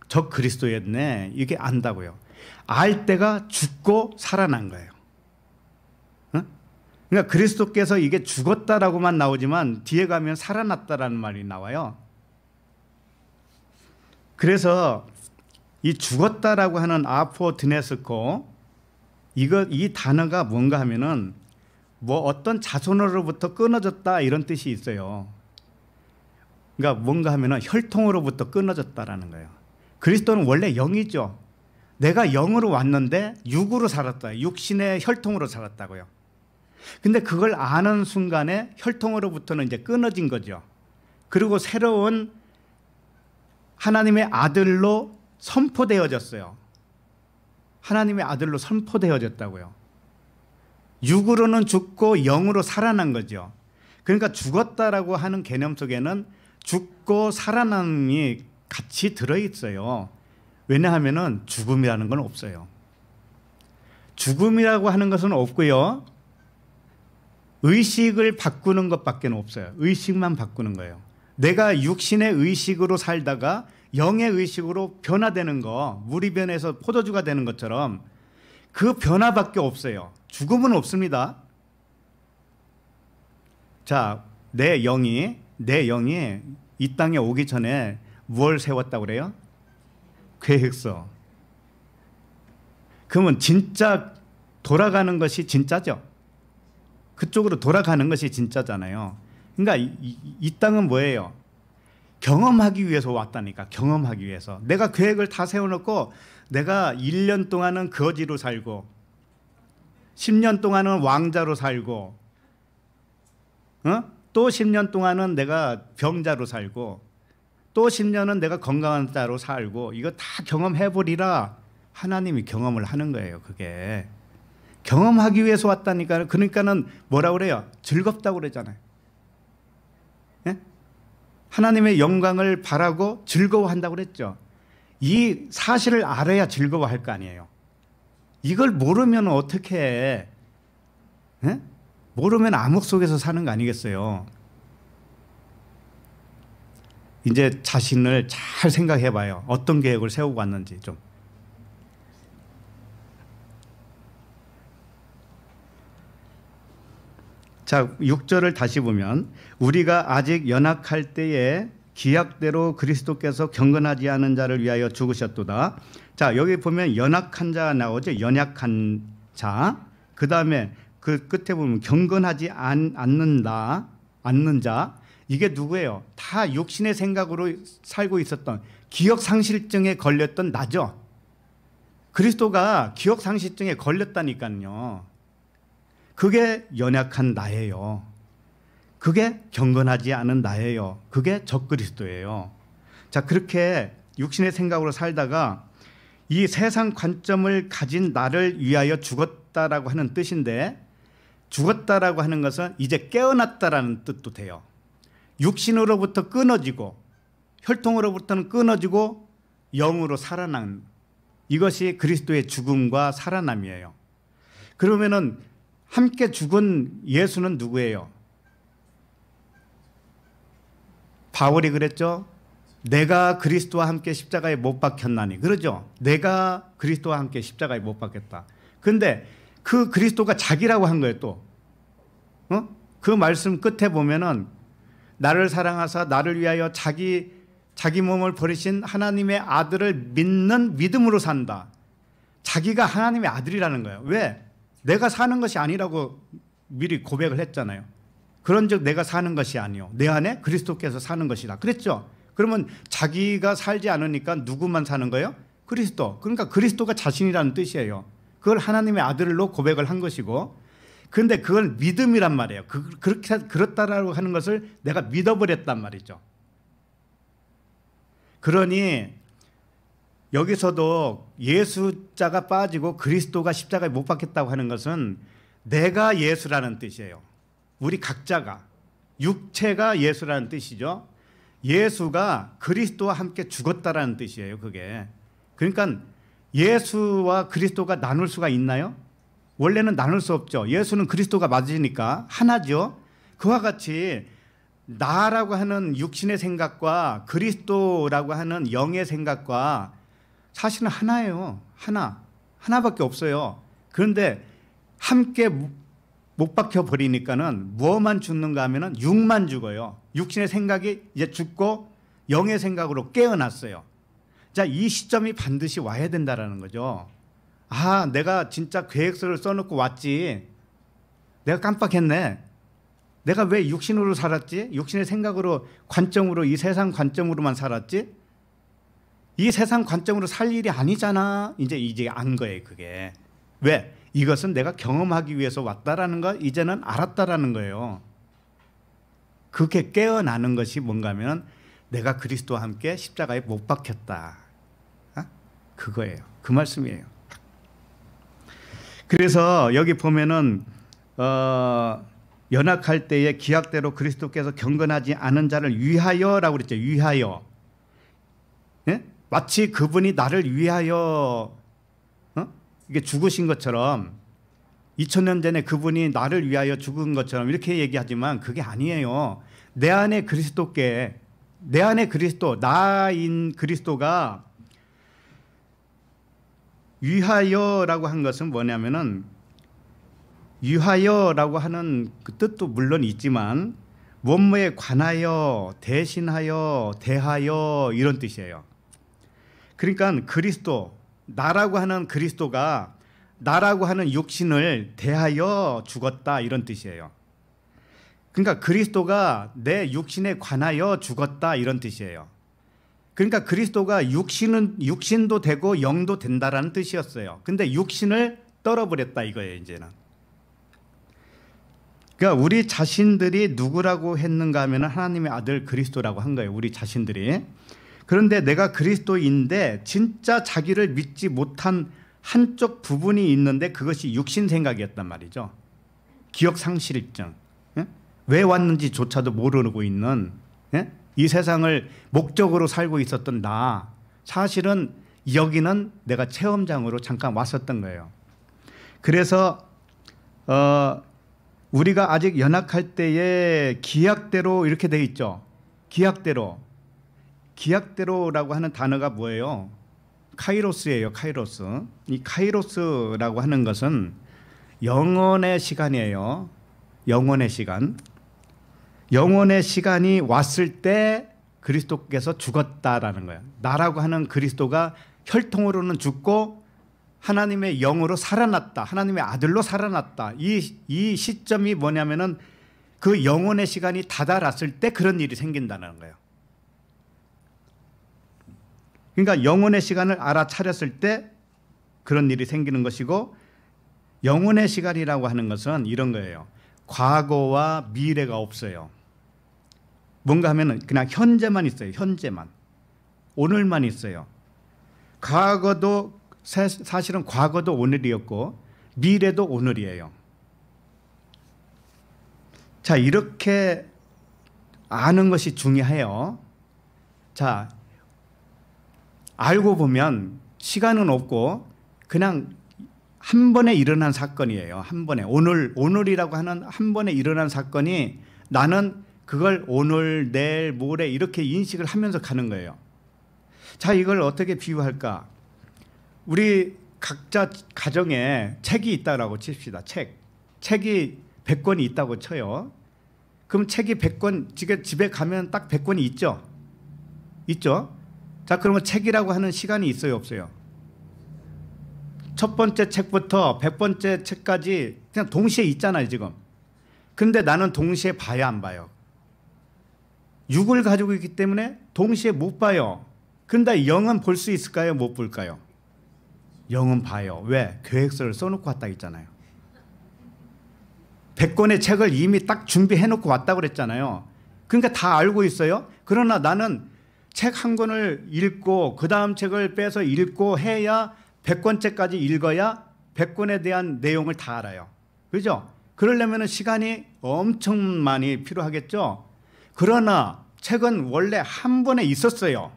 적그리스도였네. 이게 안다고요. 알 때가 죽고 살아난 거예요. 어? 그러니까 그리스도께서 이게 죽었다라고만 나오지만 뒤에 가면 살아났다라는 말이 나와요. 그래서 이 죽었다라고 하는 아포드네스코 이 단어가 뭔가 하면은 뭐 어떤 자손으로부터 끊어졌다 이런 뜻이 있어요. 그러니까 뭔가 하면은 혈통으로부터 끊어졌다라는 거예요. 그리스도는 원래 영이죠. 내가 영으로 왔는데 육으로 살았다. 육신의 혈통으로 살았다고요. 근데 그걸 아는 순간에 혈통으로부터는 이제 끊어진 거죠. 그리고 새로운 하나님의 아들로 선포되어졌어요. 하나님의 아들로 선포되어졌다고요. 육으로는 죽고 영으로 살아난 거죠. 그러니까 죽었다라고 하는 개념 속에는 죽고 살아남이 같이 들어있어요. 왜냐하면 죽음이라는 건 없어요. 죽음이라고 하는 것은 없고요. 의식을 바꾸는 것밖에 없어요. 의식만 바꾸는 거예요. 내가 육신의 의식으로 살다가 영의 의식으로 변화되는 거, 물이 변해서 포도주가 되는 것처럼 그 변화밖에 없어요. 죽음은 없습니다. 자, 내 영이 이 땅에 오기 전에 뭘 세웠다고 그래요? 계획서. 그러면 진짜 돌아가는 것이 진짜죠. 그쪽으로 돌아가는 것이 진짜잖아요. 그러니까 이 땅은 뭐예요? 경험하기 위해서 왔다니까. 경험하기 위해서. 내가 계획을 다 세워놓고 내가 1년 동안은 거지로 살고 10년 동안은 왕자로 살고 또 10년 동안은 내가 병자로 살고 또 10년은 내가 건강한 자로 살고 이거 다 경험해보리라. 하나님이 경험을 하는 거예요. 그게 경험하기 위해서 왔다니까. 그러니까는 뭐라고 그래요? 즐겁다고 그러잖아요. 예? 하나님의 영광을 바라고 즐거워한다고 그랬죠. 이 사실을 알아야 즐거워할 거 아니에요. 이걸 모르면 어떻게 해? 예? 모르면 암흑 속에서 사는 거 아니겠어요. 이제 자신을 잘 생각해 봐요. 어떤 계획을 세우고 왔는지 좀. 자, 6절을 다시 보면 우리가 아직 연약할 때에 기약대로 그리스도께서 경건하지 않은 자를 위하여 죽으셨도다. 자, 여기 보면 연약한 자 나오죠. 연약한 자. 그 다음에 그 끝에 보면 경건하지 않는 자. 이게 누구예요? 다 육신의 생각으로 살고 있었던 기억상실증에 걸렸던 나죠. 그리스도가 기억상실증에 걸렸다니까요. 그게 연약한 나예요. 그게 경건하지 않은 나예요. 그게 적그리스도예요. 자, 그렇게 육신의 생각으로 살다가 이 세상 관점을 가진 나를 위하여 죽었다라고 하는 뜻인데, 죽었다라고 하는 것은 이제 깨어났다라는 뜻도 돼요. 육신으로부터 끊어지고 혈통으로부터는 끊어지고 영으로 살아난, 이것이 그리스도의 죽음과 살아남이에요. 그러면은 함께 죽은 예수는 누구예요? 바울이 그랬죠. 내가 그리스도와 함께 십자가에 못 박혔나니. 그러죠. 내가 그리스도와 함께 십자가에 못 박혔다. 그런데 그 그리스도가 자기라고 한 거예요. 또 그 말씀 끝에 보면은 나를 사랑하사 나를 위하여 자기 몸을 버리신 하나님의 아들을 믿는 믿음으로 산다. 자기가 하나님의 아들이라는 거예요. 왜? 내가 사는 것이 아니라고 미리 고백을 했잖아요. 그런즉 내가 사는 것이 아니요 내 안에 그리스도께서 사는 것이다. 그랬죠. 그러면 자기가 살지 않으니까 누구만 사는 거예요? 그리스도. 그러니까 그리스도가 자신이라는 뜻이에요. 그걸 하나님의 아들로 고백을 한 것이고, 그런데 그걸 믿음이란 말이에요. 그렇게 그렇다라고 하는 것을 내가 믿어버렸단 말이죠. 그러니 여기서도 예수자가 빠지고 그리스도가 십자가에 못 박혔다고 하는 것은 내가 예수라는 뜻이에요. 우리 각자가, 육체가 예수라는 뜻이죠. 예수가 그리스도와 함께 죽었다라는 뜻이에요. 그게. 그러니까 예수와 그리스도가 나눌 수가 있나요? 원래는 나눌 수 없죠. 예수는 그리스도가 맞으니까 하나죠. 그와 같이 나라고 하는 육신의 생각과 그리스도라고 하는 영의 생각과 사실은 하나예요. 하나밖에 없어요. 그런데 함께 못 박혀 버리니까는 뭐만 죽는가 하면은 육만 죽어요. 육신의 생각이 이제 죽고 영의 생각으로 깨어났어요. 자, 이 시점이 반드시 와야 된다라는 거죠. 아, 내가 진짜 계획서를 써놓고 왔지. 내가 깜빡했네. 내가 왜 육신으로 살았지? 육신의 생각으로, 관점으로, 이 세상 관점으로만 살았지? 이 세상 관점으로 살 일이 아니잖아. 이제 안 거예요, 그게. 왜? 이것은 내가 경험하기 위해서 왔다라는 거 이제는 알았다라는 거예요. 그렇게 깨어나는 것이 뭔가 하면 내가 그리스도와 함께 십자가에 못 박혔다. 그거예요. 그 말씀이에요. 그래서 여기 보면은 연약할 때에 기약대로 그리스도께서 경건하지 않은 자를 위하여라고 그랬죠. 위하여. 예? 마치 그분이 나를 위하여 이게 죽으신 것처럼 2000년 전에 그분이 나를 위하여 죽은 것처럼 이렇게 얘기하지만 그게 아니에요. 내 안에 그리스도께, 내 안에 그리스도, 나인 그리스도가 위하여라고 한 것은 뭐냐면은, 위하여라고 하는 그 뜻도 물론 있지만 원모에 관하여, 대신하여, 대하여 이런 뜻이에요. 그러니까 그리스도, 나라고 하는 그리스도가 나라고 하는 육신을 대하여 죽었다 이런 뜻이에요. 그러니까 그리스도가 내 육신에 관하여 죽었다 이런 뜻이에요. 그러니까 그리스도가 육신도 되고 영도 된다라는 뜻이었어요. 근데 육신을 떨어버렸다 이거예요, 이제는. 그러니까 우리 자신들이 누구라고 했는가 하면 하나님의 아들 그리스도라고 한 거예요, 우리 자신들이. 그런데 내가 그리스도인데 진짜 자기를 믿지 못한 한쪽 부분이 있는데 그것이 육신 생각이었단 말이죠. 기억상실증. 예? 왜 왔는지조차도 모르고 있는, 예? 이 세상을 목적으로 살고 있었던 나, 사실은 여기는 내가 체험장으로 잠깐 왔었던 거예요. 그래서 우리가 아직 연약할 때에 기약대로 이렇게 돼 있죠. 기약대로라고 하는 단어가 뭐예요? 카이로스예요. 카이로스. 이 카이로스라고 하는 것은 영원의 시간이에요. 영원의 시간. 영원의 시간이 왔을 때 그리스도께서 죽었다라는 거예요. 나라고 하는 그리스도가 혈통으로는 죽고 하나님의 영으로 살아났다. 하나님의 아들로 살아났다. 이 시점이 뭐냐면은 그 영혼의 시간이 다다랐을 때 그런 일이 생긴다는 거예요. 그러니까 영혼의 시간을 알아차렸을 때 그런 일이 생기는 것이고, 영혼의 시간이라고 하는 것은 이런 거예요. 과거와 미래가 없어요. 뭔가 하면은 그냥 현재만 있어요. 현재만. 오늘만 있어요. 과거도 사실은 과거도 오늘이었고 미래도 오늘이에요. 자, 이렇게 아는 것이 중요해요. 자, 알고 보면 시간은 없고 그냥 한 번에 일어난 사건이에요. 한 번에. 오늘이라고 하는 한 번에 일어난 사건이 나는 그걸 오늘, 내일, 모레 이렇게 인식을 하면서 가는 거예요. 자, 이걸 어떻게 비유할까? 우리 각자 가정에 책이 있다고 칩시다. 책이 100권이 있다고 쳐요. 그럼 책이 100권, 집에 가면 딱 100권이 있죠? 있죠? 자, 그러면 책이라고 하는 시간이 있어요, 없어요? 첫 번째 책부터 100번째 책까지 그냥 동시에 있잖아요, 지금. 근데 나는 동시에 봐야 안 봐요? 육을 가지고 있기 때문에 동시에 못 봐요. 근데 영은 볼 수 있을까요? 못 볼까요? 영은 봐요. 왜? 계획서를 써놓고 왔다 했잖아요. 100권의 책을 이미 딱 준비해놓고 왔다고 그랬잖아요. 그러니까 다 알고 있어요. 그러나 나는 책 한 권을 읽고 그 다음 책을 빼서 읽고 해야 100권째까지 읽어야 100권에 대한 내용을 다 알아요. 그죠? 그러려면 시간이 엄청 많이 필요하겠죠? 그러나 책은 원래 한 번에 있었어요.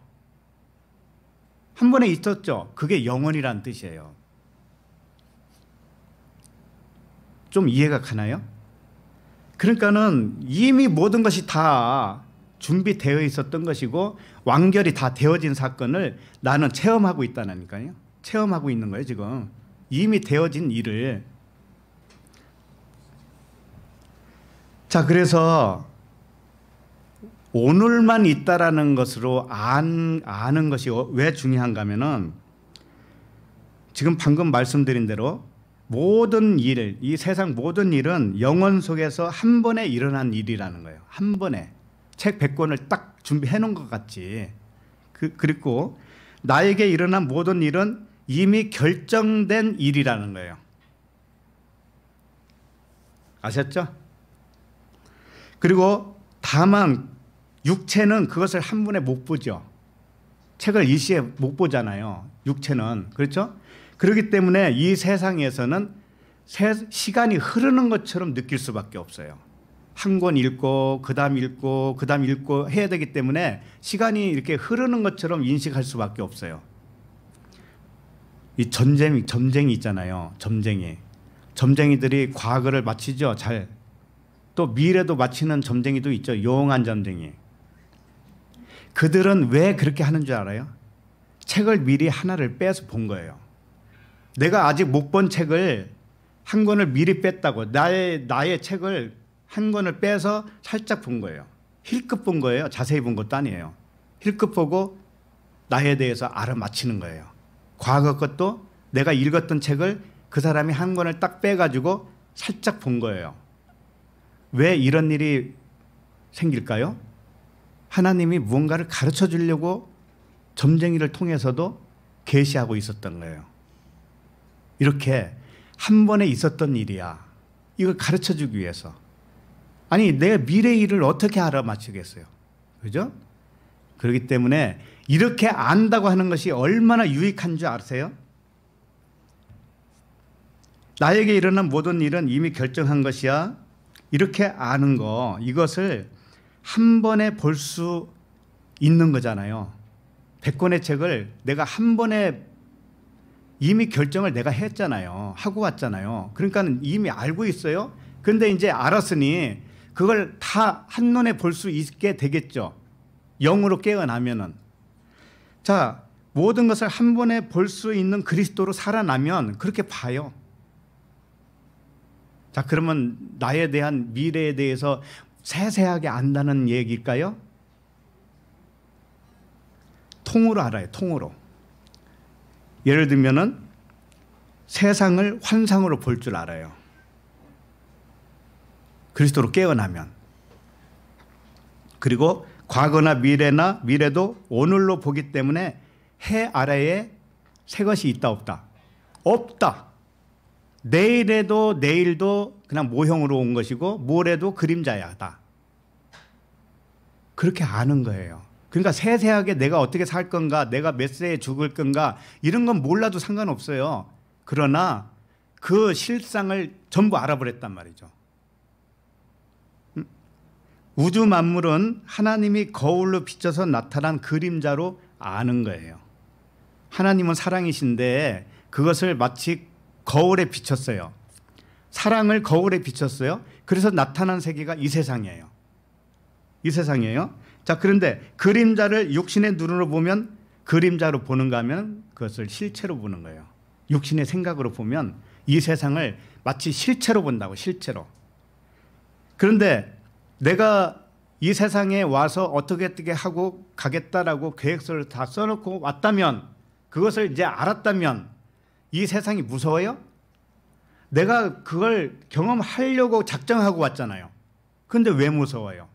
한 번에 있었죠. 그게 영원이란 뜻이에요. 좀 이해가 가나요? 그러니까는 이미 모든 것이 다 준비되어 있었던 것이고 완결이 다 되어진 사건을 나는 체험하고 있다니까요. 체험하고 있는 거예요, 지금. 이미 되어진 일을. 자, 그래서 오늘만 있다라는 것으로 아는 것이 왜 중요한가 하면은 지금 방금 말씀드린 대로 모든 일, 이 세상 모든 일은 영원 속에서 한 번에 일어난 일이라는 거예요. 한 번에. 책 100권을 딱 준비해 놓은 것 같지. 그리고 나에게 일어난 모든 일은 이미 결정된 일이라는 거예요. 아셨죠? 그리고 다만 육체는 그것을 한 번에 못 보죠. 책을 일시에 못 보잖아요. 육체는. 그렇죠? 그렇기 때문에 이 세상에서는 시간이 흐르는 것처럼 느낄 수밖에 없어요. 한 권 읽고 그다음 읽고 그다음 읽고 해야 되기 때문에 시간이 이렇게 흐르는 것처럼 인식할 수밖에 없어요. 이 점쟁이 있잖아요. 점쟁이들이 과거를 맞히죠. 잘. 또 미래도 맞히는 점쟁이도 있죠. 용한 점쟁이. 그들은 왜 그렇게 하는 줄 알아요? 책을 미리 하나를 빼서 본 거예요. 내가 아직 못 본 책을 한 권을 미리 뺐다고. 나의 책을 한 권을 빼서 살짝 본 거예요. 힐끗 본 거예요. 자세히 본 것도 아니에요. 힐끗 보고 나에 대해서 알아맞히는 거예요. 과거 것도 내가 읽었던 책을 그 사람이 한 권을 딱 빼가지고 살짝 본 거예요. 왜 이런 일이 생길까요? 하나님이 무언가를 가르쳐 주려고 점쟁이를 통해서도 계시하고 있었던 거예요. 이렇게 한 번에 있었던 일이야. 이걸 가르쳐 주기 위해서. 아니, 내 미래 일을 어떻게 알아맞히겠어요? 그죠? 그렇기 때문에 이렇게 안다고 하는 것이 얼마나 유익한 줄 아세요? 나에게 일어난 모든 일은 이미 결정한 것이야. 이렇게 아는 거, 이것을 한 번에 볼 수 있는 거잖아요. 100권의 책을 내가 한 번에 이미 결정을 내가 했잖아요. 하고 왔잖아요. 그러니까 이미 알고 있어요. 근데 이제 알았으니 그걸 다 한눈에 볼 수 있게 되겠죠. 영으로 깨어나면은. 자, 모든 것을 한 번에 볼 수 있는 그리스도로 살아나면 그렇게 봐요. 자, 그러면 나에 대한 미래에 대해서 세세하게 안다는 얘기일까요? 통으로 알아요. 통으로. 예를 들면은 세상을 환상으로 볼 줄 알아요. 그리스도로 깨어나면. 그리고 과거나 미래도 오늘로 보기 때문에 해 아래에 새 것이 있다 없다? 없다. 내일도 그냥 모형으로 온 것이고 모레도 그림자야다. 그렇게 아는 거예요. 그러니까 세세하게 내가 어떻게 살 건가, 내가 몇 세에 죽을 건가 이런 건 몰라도 상관없어요. 그러나 그 실상을 전부 알아버렸단 말이죠. 우주 만물은 하나님이 거울로 비춰서 나타난 그림자로 아는 거예요. 하나님은 사랑이신데 그것을 마치 거울에 비쳤어요. 사랑을 거울에 비쳤어요. 그래서 나타난 세계가 이 세상이에요. 이 세상이에요. 자, 그런데 그림자를 육신의 눈으로 보면 그림자로 보는가 하면 그것을 실체로 보는 거예요. 육신의 생각으로 보면 이 세상을 마치 실체로 본다고, 실체로. 그런데 내가 이 세상에 와서 어떻게 하고 가겠다라고 계획서를 다 써놓고 왔다면, 그것을 이제 알았다면 이 세상이 무서워요? 내가 그걸 경험하려고 작정하고 왔잖아요. 그런데 왜 무서워요?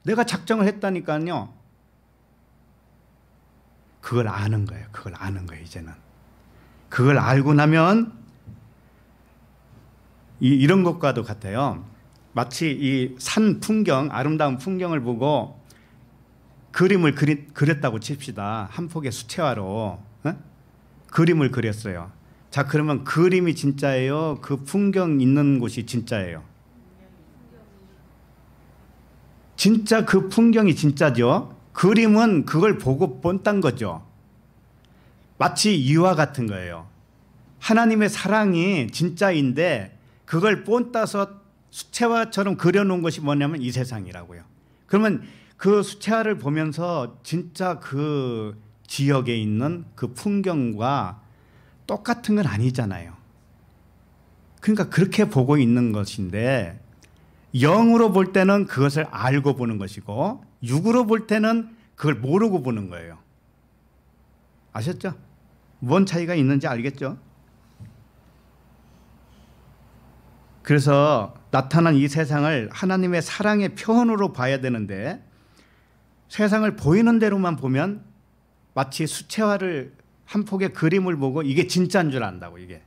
내가 작정을 했다니까요. 그걸 아는 거예요. 그걸 아는 거예요, 이제는. 그걸 알고 나면 이런 것과도 같아요. 마치 이 산 풍경, 아름다운 풍경을 보고 그림을 그렸다고 칩시다. 한 폭의 수채화로 그림을 그렸어요. 자, 그러면 그림이 진짜예요? 그 풍경 있는 곳이 진짜예요? 진짜 그 풍경이 진짜죠. 그림은 그걸 보고 본딴 거죠. 마치 이와 같은 거예요. 하나님의 사랑이 진짜인데 그걸 본따서 수채화처럼 그려놓은 것이 뭐냐면 이 세상이라고요. 그러면 그 수채화를 보면서 진짜 그 지역에 있는 그 풍경과 똑같은 건 아니잖아요. 그러니까 그렇게 보고 있는 것인데, 영으로 볼 때는 그것을 알고 보는 것이고 육으로 볼 때는 그걸 모르고 보는 거예요. 아셨죠? 뭔 차이가 있는지 알겠죠? 그래서 나타난 이 세상을 하나님의 사랑의 표현으로 봐야 되는데, 세상을 보이는 대로만 보면 마치 수채화를 한 폭의 그림을 보고 이게 진짜인 줄 안다고. 이게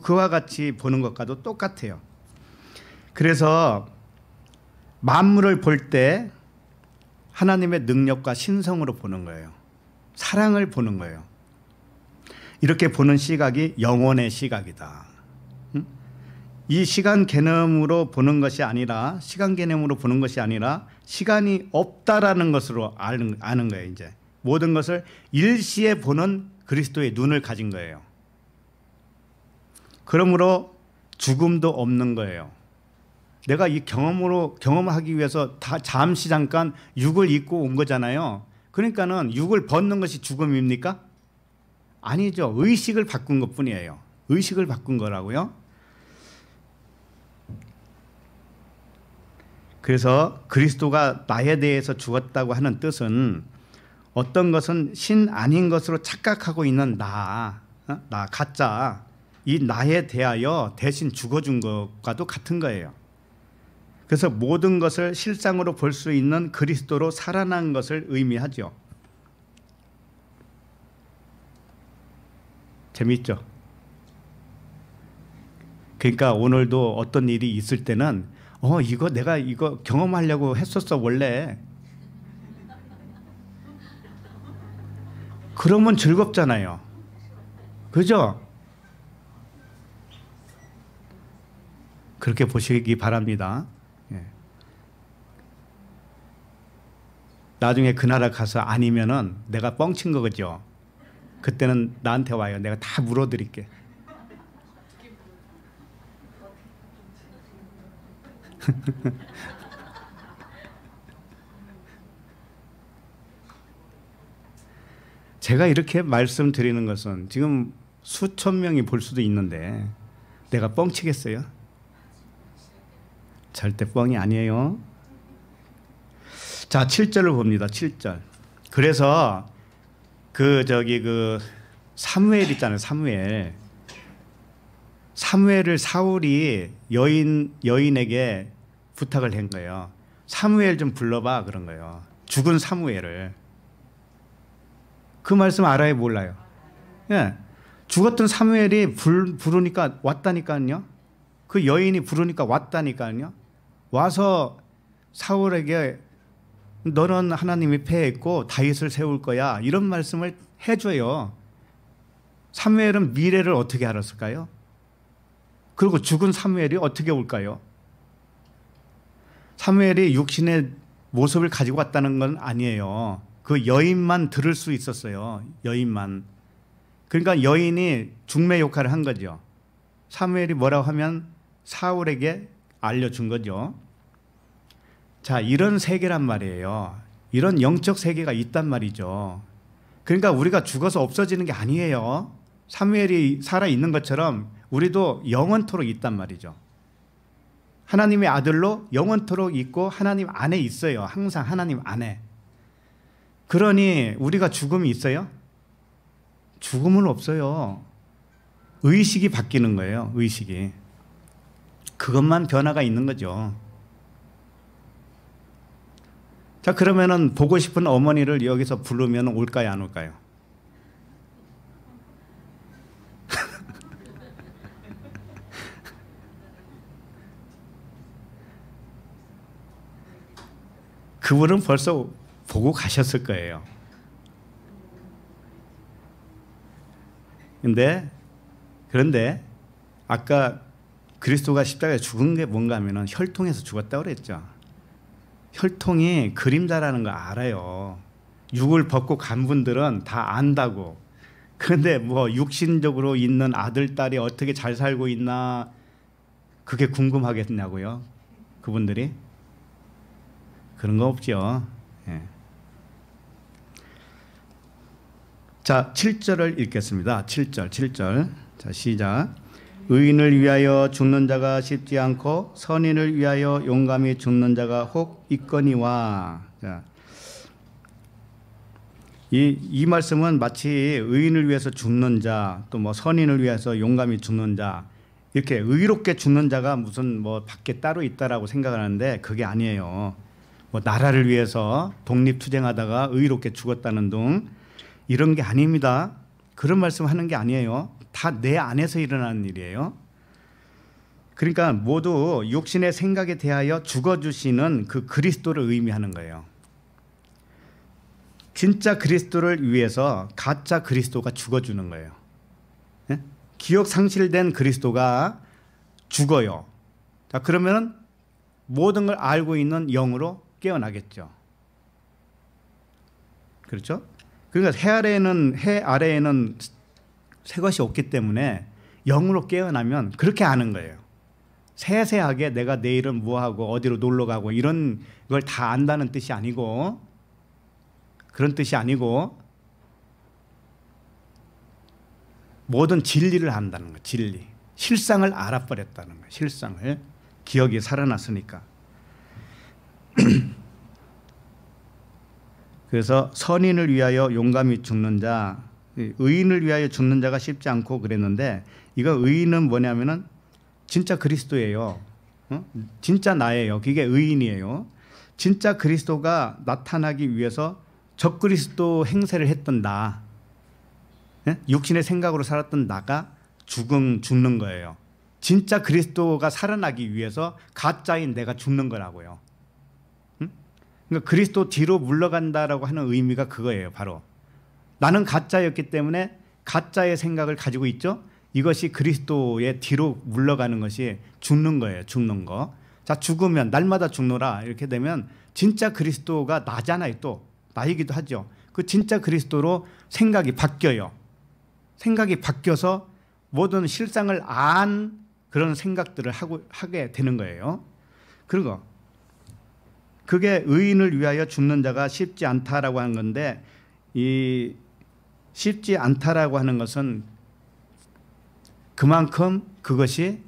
그와 같이 보는 것과도 똑같아요. 그래서 만물을 볼 때 하나님의 능력과 신성으로 보는 거예요. 사랑을 보는 거예요. 이렇게 보는 시각이 영혼의 시각이다. 이 시간 개념으로 보는 것이 아니라, 시간 개념으로 보는 것이 아니라 시간이 없다라는 것으로 아는 거예요. 이제 모든 것을 일시에 보는 그리스도의 눈을 가진 거예요. 그러므로 죽음도 없는 거예요. 내가 이 경험하기 위해서 다 잠시 잠깐 육을 입고 온 거잖아요. 그러니까는 육을 벗는 것이 죽음입니까? 아니죠. 의식을 바꾼 것뿐이에요. 의식을 바꾼 거라고요. 그래서 그리스도가 나에 대해서 죽었다고 하는 뜻은 어떤 것은 신 아닌 것으로 착각하고 있는 나 가짜, 이 나에 대하여 대신 죽어준 것과도 같은 거예요. 그래서 모든 것을 실상으로 볼 수 있는 그리스도로 살아난 것을 의미하죠. 재미있죠? 그러니까 오늘도 어떤 일이 있을 때는 이거 내가 이거 경험하려고 했었어 원래. 그러면 즐겁잖아요. 그죠? 그렇게 보시기 바랍니다. 예. 나중에 그 나라 가서 아니면은 내가 뻥친 거겠죠. 그때는 나한테 와요. 내가 다 물어드릴게. 제가 이렇게 말씀드리는 것은 지금 수천 명이 볼 수도 있는데 내가 뻥치겠어요? 절대 뻥이 아니에요. 자, 7절을 봅니다. 7절. 그래서 사무엘 있잖아요. 사무엘. 사무엘을 사울이 여인에게 부탁을 한 거예요. 사무엘 좀 불러봐 그런 거예요. 죽은 사무엘을. 그 말씀 알아요, 몰라요? 예. 죽었던 사무엘이 부르니까 왔다니까요. 그 여인이 부르니까 왔다니까요. 와서 사울에게 너는 하나님이 패했고 다윗을 세울 거야 이런 말씀을 해줘요. 사무엘은 미래를 어떻게 알았을까요? 그리고 죽은 사무엘이 어떻게 올까요? 사무엘이 육신의 모습을 가지고 왔다는 건 아니에요. 그 여인만 들을 수 있었어요. 여인만. 그러니까 여인이 중매 역할을 한 거죠. 사무엘이 뭐라고 하면 사울에게 알려준 거죠. 자, 이런 세계란 말이에요. 이런 영적 세계가 있단 말이죠. 그러니까 우리가 죽어서 없어지는 게 아니에요. 사무엘이 살아있는 것처럼 우리도 영원토록 있단 말이죠. 하나님의 아들로 영원토록 있고 하나님 안에 있어요. 항상 하나님 안에. 그러니 우리가 죽음이 있어요? 죽음은 없어요. 의식이 바뀌는 거예요. 의식이. 그것만 변화가 있는 거죠. 자, 그러면은 보고 싶은 어머니를 여기서 부르면 올까요, 안 올까요? 그분은 벌써 보고 가셨을 거예요. 그런데 아까 그리스도가 십자가에 죽은 게 뭔가 하면은 혈통에서 죽었다고 그랬죠. 혈통이 그림자라는 거 알아요. 육을 벗고 간 분들은 다 안다고. 그런데 뭐 육신적으로 있는 아들, 딸이 어떻게 잘 살고 있나 그게 궁금하겠냐고요. 그분들이. 그런 거 없죠. 예. 자, 7절을 읽겠습니다. 7절. 자, 시작. 의인을 위하여 죽는 자가 쉽지 않고 선인을 위하여 용감히 죽는 자가 혹 있거니와. 자, 이 말씀은 마치 의인을 위해서 죽는 자, 또 뭐 선인을 위해서 용감히 죽는 자, 이렇게 의롭게 죽는 자가 무슨 뭐 밖에 따로 있다라고 생각하는데 그게 아니에요. 뭐 나라를 위해서 독립투쟁하다가 의롭게 죽었다는 등 이런 게 아닙니다. 그런 말씀하는 게 아니에요. 다 내 안에서 일어나는 일이에요. 그러니까 모두 육신의 생각에 대하여 죽어주시는 그 그리스도를 의미하는 거예요. 진짜 그리스도를 위해서 가짜 그리스도가 죽어주는 거예요. 네? 기억 상실된 그리스도가 죽어요. 자, 그러면 모든 걸 알고 있는 영으로 깨어나겠죠. 그렇죠? 그러니까 해 아래에는 새 것이 없기 때문에 영으로 깨어나면 그렇게 아는 거예요. 세세하게 내가 내일은 뭐하고 어디로 놀러 가고 이런 걸 다 안다는 뜻이 아니고, 그런 뜻이 아니고 모든 진리를 안다는 거예요. 진리. 실상을 알아버렸다는 거예요. 실상을. 기억이 살아났으니까. 그래서 선인을 위하여 용감히 죽는 자, 의인을 위하여 죽는 자가 쉽지 않고 그랬는데, 이거 의인은 뭐냐면은 진짜 그리스도예요. 진짜 나예요. 그게 의인이에요. 진짜 그리스도가 나타나기 위해서 적그리스도 행세를 했던 나, 육신의 생각으로 살았던 나가 죽는 거예요. 진짜 그리스도가 살아나기 위해서 가짜인 내가 죽는 거라고요. 그러니까 그리스도 뒤로 물러간다라고 하는 의미가 그거예요. 바로 나는 가짜였기 때문에 가짜의 생각을 가지고 있죠. 이것이 그리스도의 뒤로 물러가는 것이 죽는 거예요. 죽는 거. 자, 죽으면 날마다 죽노라 이렇게 되면 진짜 그리스도가 나잖아요. 또 나이기도 하죠. 그 진짜 그리스도로 생각이 바뀌어요. 생각이 바뀌어서 모든 실상을 안 그런 생각들을 하게 되는 거예요. 그리고 그게 의인을 위하여 죽는 자가 쉽지 않다라고 하는 건데, 이 쉽지 않다라고 하는 것은 그만큼 그것이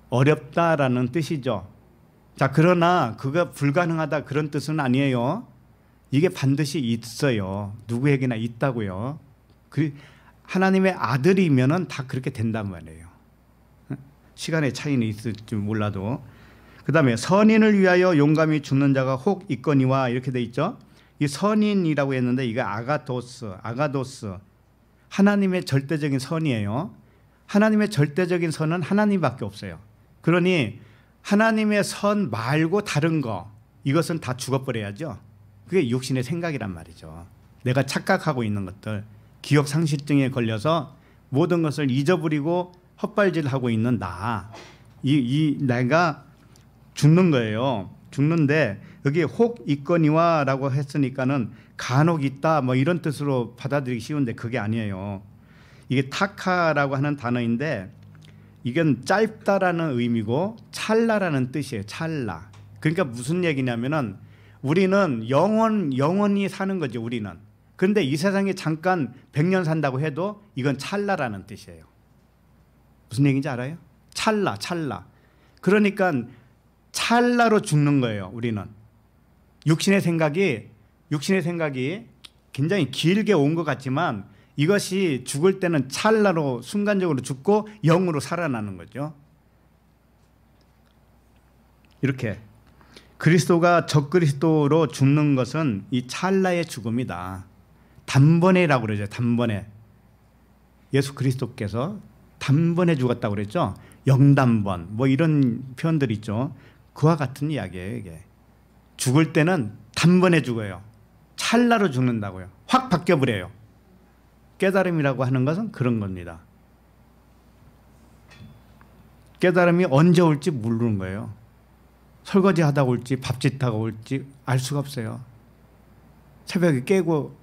어렵다라는 뜻이죠. 자, 그러나 그가 불가능하다 그런 뜻은 아니에요. 이게 반드시 있어요. 누구에게나 있다고요. 하나님의 아들이면은 다 그렇게 된단 말이에요. 시간의 차이는 있을지 몰라도. 그 다음에 선인을 위하여 용감히 죽는 자가 혹 있거니와 이렇게 돼 있죠. 이 선인이라고 했는데 이게 아가도스, 하나님의 절대적인 선이에요. 하나님의 절대적인 선은 하나님밖에 없어요. 그러니 하나님의 선 말고 다른 거, 이것은 다 죽어버려야죠. 그게 육신의 생각이란 말이죠. 내가 착각하고 있는 것들, 기억상실증에 걸려서 모든 것을 잊어버리고 헛발질하고 있는 내가 죽는 거예요. 죽는데 여기 혹 있거니와라고 했으니까는 간혹 있다 뭐 이런 뜻으로 받아들이기 쉬운데 그게 아니에요. 이게 타카라고 하는 단어인데 이건 짧다라는 의미고 찰나라는 뜻이에요. 찰나. 그러니까 무슨 얘기냐면은 우리는 영원히 사는 거죠. 우리는. 그런데 이 세상에 잠깐 100년 산다고 해도 이건 찰나라는 뜻이에요. 무슨 얘기인지 알아요? 찰나. 그러니까 찰나로 죽는 거예요. 우리는. 육신의 생각이 굉장히 길게 온 것 같지만 이것이 죽을 때는 찰나로 순간적으로 죽고 영으로 살아나는 거죠. 이렇게 그리스도가 적그리스도로 죽는 것은 이 찰나의 죽음이다. 단번에라고 그러죠. 단번에. 예수 그리스도께서 단번에 죽었다고 그랬죠. 영단번 뭐 이런 표현들 있죠. 그와 같은 이야기예요. 이게 죽을 때는 단번에 죽어요. 찰나로 죽는다고요. 확 바뀌어버려요. 깨달음이라고 하는 것은 그런 겁니다. 깨달음이 언제 올지 모르는 거예요. 설거지 하다 올지 밥짓하고 올지 알 수가 없어요. 새벽에 깨고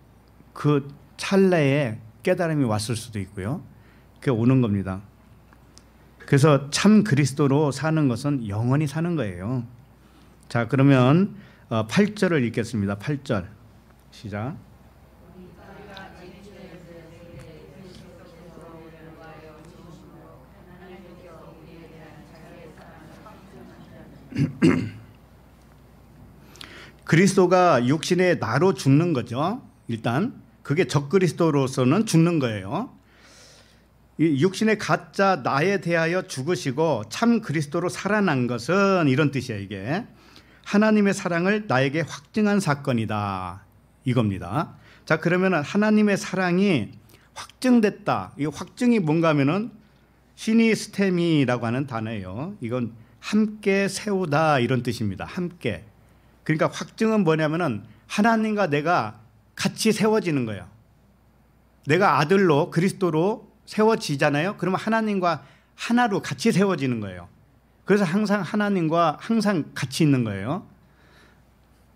그 찰나에 깨달음이 왔을 수도 있고요. 그게 오는 겁니다. 그래서 참 그리스도로 사는 것은 영원히 사는 거예요. 자, 그러면 8절을 읽겠습니다. 8절 시작. 그리스도가 육신의 나로 죽는 거죠. 일단 그게 적그리스도로서는 죽는 거예요. 이 육신의 가짜 나에 대하여 죽으시고 참 그리스도로 살아난 것은 이런 뜻이에요. 이게 하나님의 사랑을 나에게 확증한 사건이다 이겁니다. 자, 그러면 하나님의 사랑이 확증됐다. 이 확증이 뭔가 하면은 시니스테미라고 하는 단어예요. 이건 함께 세우다 이런 뜻입니다. 함께. 그러니까 확증은 뭐냐면은 하나님과 내가 같이 세워지는 거예요. 내가 아들로 그리스도로 세워지잖아요. 그러면 하나님과 하나로 같이 세워지는 거예요. 그래서 항상 하나님과 항상 같이 있는 거예요.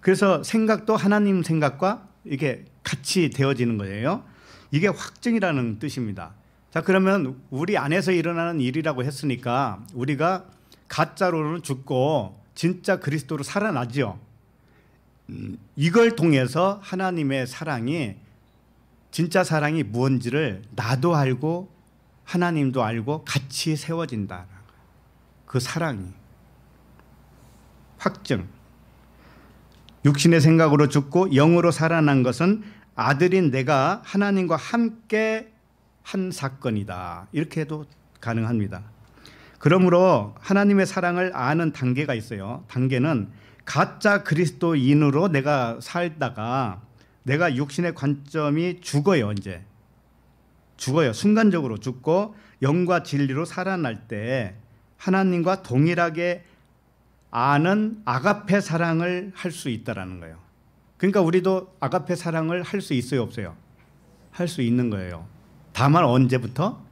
그래서 생각도 하나님 생각과 이게 같이 되어지는 거예요. 이게 확증이라는 뜻입니다. 자, 그러면 우리 안에서 일어나는 일이라고 했으니까 우리가 가짜로는 죽고 진짜 그리스도로 살아나죠. 이걸 통해서 하나님의 사랑이 진짜 사랑이 무언지를 나도 알고 하나님도 알고 같이 세워진다. 그 사랑이 확증. 육신의 생각으로 죽고 영으로 살아난 것은 아들인 내가 하나님과 함께 한 사건이다. 이렇게 해도 가능합니다. 그러므로 하나님의 사랑을 아는 단계가 있어요. 단계는 가짜 그리스도인으로 내가 살다가 내가 육신의 관점이 죽어요. 이제 죽어요. 순간적으로 죽고 영과 진리로 살아날 때 하나님과 동일하게 아는 아가페 사랑을 할 수 있다라는 거예요. 그러니까 우리도 아가페 사랑을 할 수 있어요, 없어요? 할 수 있는 거예요. 다만 언제부터?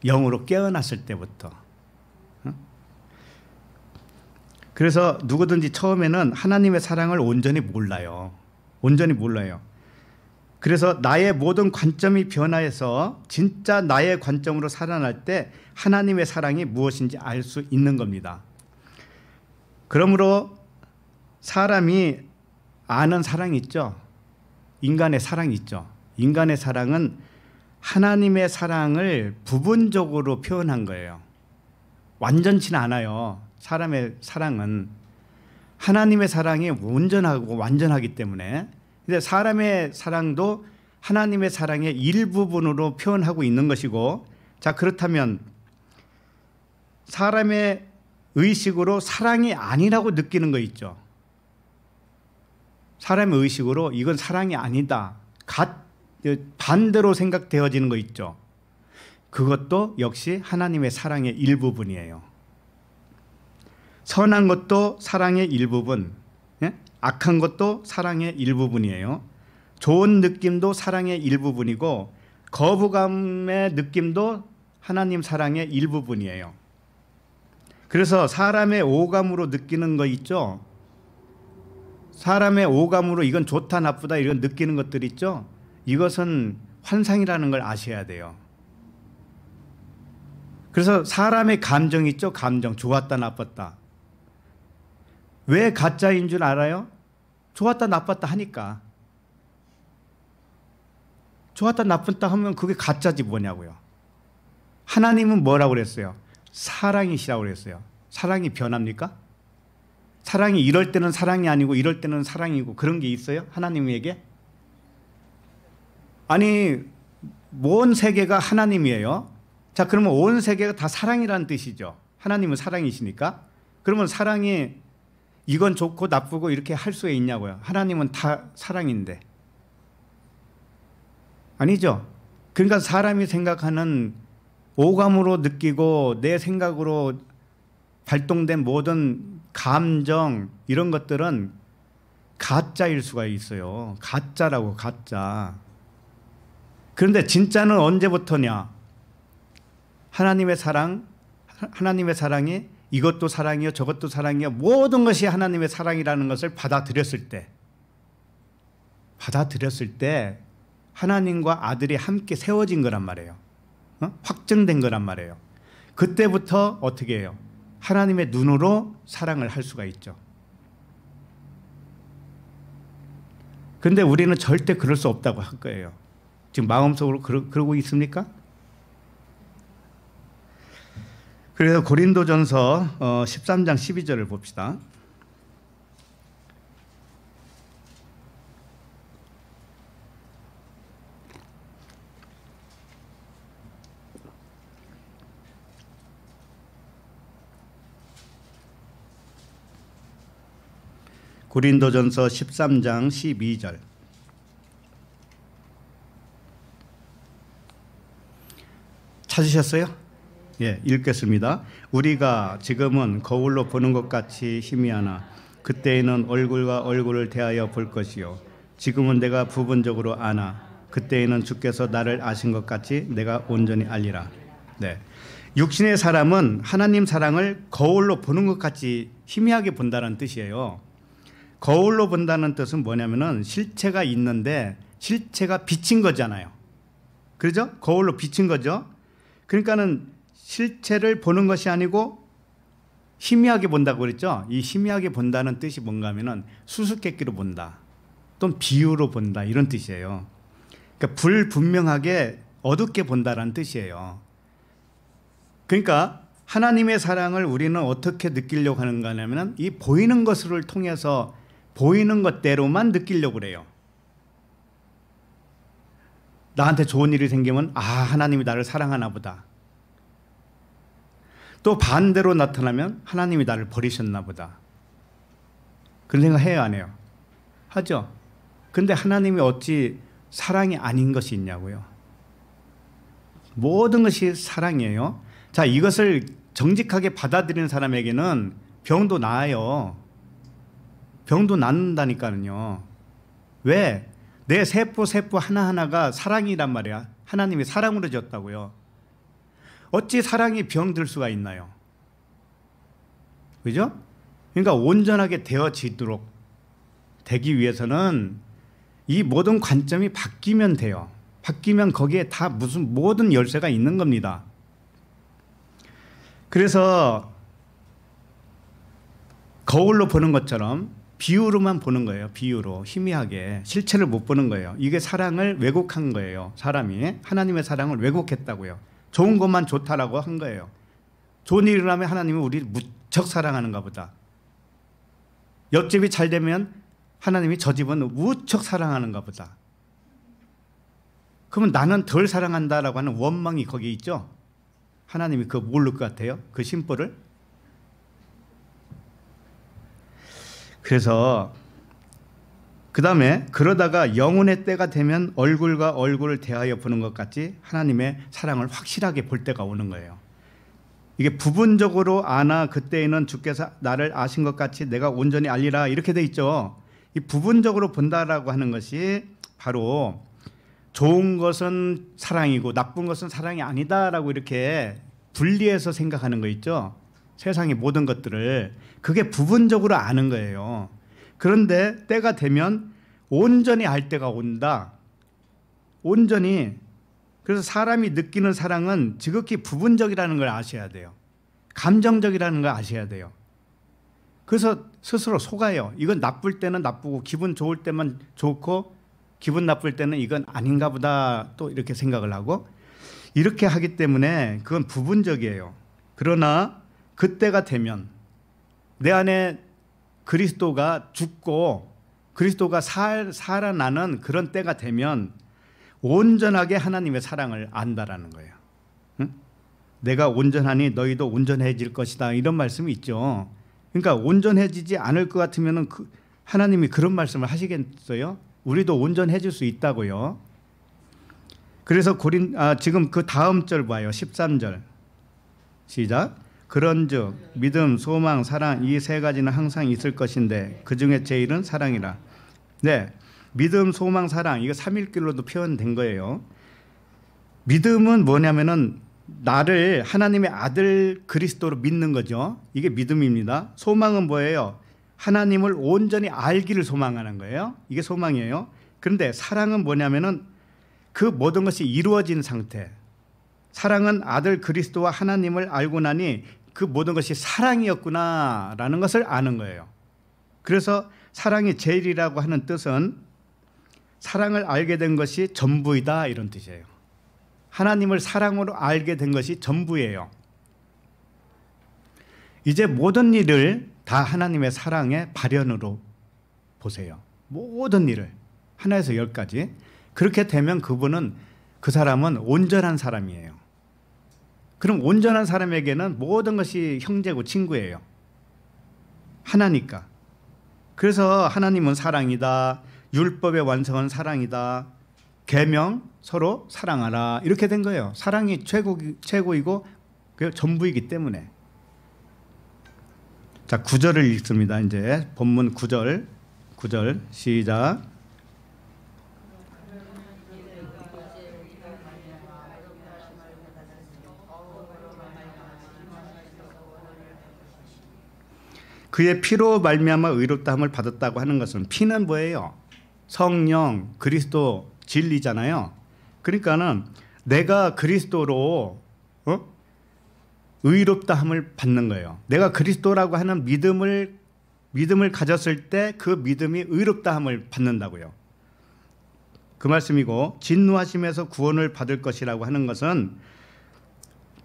영으로 깨어났을 때부터. 그래서 누구든지 처음에는 하나님의 사랑을 온전히 몰라요. 온전히 몰라요. 그래서 나의 모든 관점이 변화해서 진짜 나의 관점으로 살아날 때 하나님의 사랑이 무엇인지 알 수 있는 겁니다. 그러므로 사람이 아는 사랑이 있죠. 인간의 사랑이 있죠. 인간의 사랑은 하나님의 사랑을 부분적으로 표현한 거예요. 완전치는 않아요. 사람의 사랑은 하나님의 사랑이 온전하고 완전하기 때문에. 근데 사람의 사랑도 하나님의 사랑의 일부분으로 표현하고 있는 것이고, 자, 그렇다면 사람의 의식으로 사랑이 아니라고 느끼는 거 있죠. 사람의 의식으로 이건 사랑이 아니다. 반대로 생각되어지는 거 있죠. 그것도 역시 하나님의 사랑의 일부분이에요. 선한 것도 사랑의 일부분, 악한 것도 사랑의 일부분이에요. 좋은 느낌도 사랑의 일부분이고 거부감의 느낌도 하나님 사랑의 일부분이에요. 그래서 사람의 오감으로 느끼는 거 있죠. 사람의 오감으로 이건 좋다 나쁘다 이런 느끼는 것들 있죠. 이것은 환상이라는 걸 아셔야 돼요. 그래서 사람의 감정 있죠. 감정 좋았다 나빴다. 왜 가짜인 줄 알아요? 좋았다 나빴다 하니까. 좋았다 나빴다 하면 그게 가짜지 뭐냐고요. 하나님은 뭐라고 그랬어요? 사랑이시라고 그랬어요. 사랑이 변합니까? 사랑이 이럴 때는 사랑이 아니고 이럴 때는 사랑이고 그런 게 있어요? 하나님에게? 아니 온 세계가 하나님이에요. 자, 그러면 온 세계가 다 사랑이라는 뜻이죠. 하나님은 사랑이시니까. 그러면 사랑이 이건 좋고 나쁘고 이렇게 할 수 있냐고요. 하나님은 다 사랑인데. 아니죠. 그러니까 사람이 생각하는 오감으로 느끼고 내 생각으로 발동된 모든 감정 이런 것들은 가짜일 수가 있어요. 가짜라고, 가짜. 그런데 진짜는 언제부터냐? 하나님의 사랑, 하나님의 사랑이 이것도 사랑이요 저것도 사랑이요 모든 것이 하나님의 사랑이라는 것을 받아들였을 때 하나님과 아들이 함께 세워진 거란 말이에요. 확정된 거란 말이에요. 그때부터 어떻게 해요? 하나님의 눈으로 사랑을 할 수가 있죠. 그런데 우리는 절대 그럴 수 없다고 할 거예요. 지금 마음속으로 그러고 있습니까? 그래서 고린도전서 13장 12절을 봅시다. 고린도전서 13장 12절. 찾으셨어요? 예, 읽겠습니다. 우리가 지금은 거울로 보는 것 같이 희미하나 그때에는 얼굴과 얼굴을 대하여 볼 것이요 지금은 내가 부분적으로 아나 그때에는 주께서 나를 아신 것 같이 내가 온전히 알리라. 네. 육신의 사람은 하나님 사랑을 거울로 보는 것 같이 희미하게 본다는 뜻이에요. 거울로 본다는 뜻은 뭐냐면은 실체가 있는데 실체가 비친 거잖아요. 그렇죠? 거울로 비친 거죠. 그러니까는 실체를 보는 것이 아니고 희미하게 본다고 그랬죠. 이 희미하게 본다는 뜻이 뭔가 하면은 수수께끼로 본다. 또는 비유로 본다 이런 뜻이에요. 그러니까 불분명하게 어둡게 본다라는 뜻이에요. 그러니까 하나님의 사랑을 우리는 어떻게 느끼려고 하는가 하냐면 이 보이는 것을 통해서 보이는 것대로만 느끼려고 그래요. 나한테 좋은 일이 생기면 아, 하나님이 나를 사랑하나 보다. 또 반대로 나타나면 하나님이 나를 버리셨나 보다. 그런 생각 해요, 안 해요? 하죠. 근데 하나님이 어찌 사랑이 아닌 것이 있냐고요. 모든 것이 사랑이에요. 자, 이것을 정직하게 받아들이는 사람에게는 병도 나아요. 병도 낫는다니까요. 왜? 내 세포 하나하나가 사랑이란 말이야. 하나님이 사랑으로 지었다고요. 어찌 사랑이 병들 수가 있나요? 그죠? 그러니까 온전하게 되어지도록 되기 위해서는 이 모든 관점이 바뀌면 돼요. 바뀌면 거기에 다 무슨 모든 열쇠가 있는 겁니다. 그래서 거울로 보는 것처럼 비유로만 보는 거예요. 비유로 희미하게 실체를 못 보는 거예요. 이게 사랑을 왜곡한 거예요. 사람이 하나님의 사랑을 왜곡했다고요. 좋은 것만 좋다라고 한 거예요. 좋은 일이 일어나면 하나님은 우리를 무척 사랑하는가 보다. 옆집이 잘 되면 하나님이 저 집은 무척 사랑하는가 보다. 그러면 나는 덜 사랑한다라고 하는 원망이 거기에 있죠. 하나님이 그거 모를 것 같아요? 그 심보를? 그래서 그 다음에 그러다가 영혼의 때가 되면 얼굴과 얼굴을 대하여 보는 것 같이 하나님의 사랑을 확실하게 볼 때가 오는 거예요. 이게 부분적으로 아나 그때에는 주께서 나를 아신 것 같이 내가 온전히 알리라 이렇게 돼 있죠. 이 부분적으로 본다라고 하는 것이 바로 좋은 것은 사랑이고 나쁜 것은 사랑이 아니다라고 이렇게 분리해서 생각하는 거 있죠. 세상의 모든 것들을 그게 부분적으로 아는 거예요. 그런데 때가 되면 온전히 알 때가 온다. 온전히. 그래서 사람이 느끼는 사랑은 지극히 부분적이라는 걸 아셔야 돼요. 감정적이라는 걸 아셔야 돼요. 그래서 스스로 속아요. 이건 나쁠 때는 나쁘고 기분 좋을 때만 좋고 기분 나쁠 때는 이건 아닌가 보다 또 이렇게 생각을 하고 이렇게 하기 때문에 그건 부분적이에요. 그러나 그때가 되면 내 안에 그리스도가 죽고 그리스도가 살아나는 그런 때가 되면 온전하게 하나님의 사랑을 안다라는 거예요. 응? 내가 온전하니 너희도 온전해질 것이다 이런 말씀이 있죠. 그러니까 온전해지지 않을 것 같으면 하나님이 그런 말씀을 하시겠어요? 우리도 온전해질 수 있다고요. 그래서 지금 그 다음 절 봐요. 13절 시작. 그런즉 믿음, 소망, 사랑 이 세 가지는 항상 있을 것인데 그 중에 제일은 사랑이라. 네, 믿음, 소망, 사랑 이거 삼일길로도 표현된 거예요. 믿음은 뭐냐면은 나를 하나님의 아들 그리스도로 믿는 거죠. 이게 믿음입니다. 소망은 뭐예요? 하나님을 온전히 알기를 소망하는 거예요. 이게 소망이에요. 그런데 사랑은 뭐냐면은 그 모든 것이 이루어진 상태. 사랑은 아들 그리스도와 하나님을 알고 나니 그 모든 것이 사랑이었구나라는 것을 아는 거예요. 그래서 사랑이 제일이라고 하는 뜻은 사랑을 알게 된 것이 전부이다 이런 뜻이에요. 하나님을 사랑으로 알게 된 것이 전부예요. 이제 모든 일을 다 하나님의 사랑의 발현으로 보세요. 모든 일을 하나에서 열까지. 그렇게 되면 그 사람은 온전한 사람이에요. 그럼 온전한 사람에게는 모든 것이 형제고 친구예요. 하나니까. 그래서 하나님은 사랑이다. 율법의 완성은 사랑이다. 계명 서로 사랑하라. 이렇게 된 거예요. 사랑이 최고이고 그 전부이기 때문에. 자, 9절을 읽습니다. 이제 본문 9절 시작. 그의 피로 말미암아 의롭다함을 받았다고 하는 것은 피는 뭐예요? 성령, 그리스도, 진리잖아요. 그러니까는 내가 그리스도로 의롭다함을 받는 거예요. 내가 그리스도라고 하는 믿음을 가졌을 때 그 믿음이 의롭다함을 받는다고요. 그 말씀이고 진노하심에서 구원을 받을 것이라고 하는 것은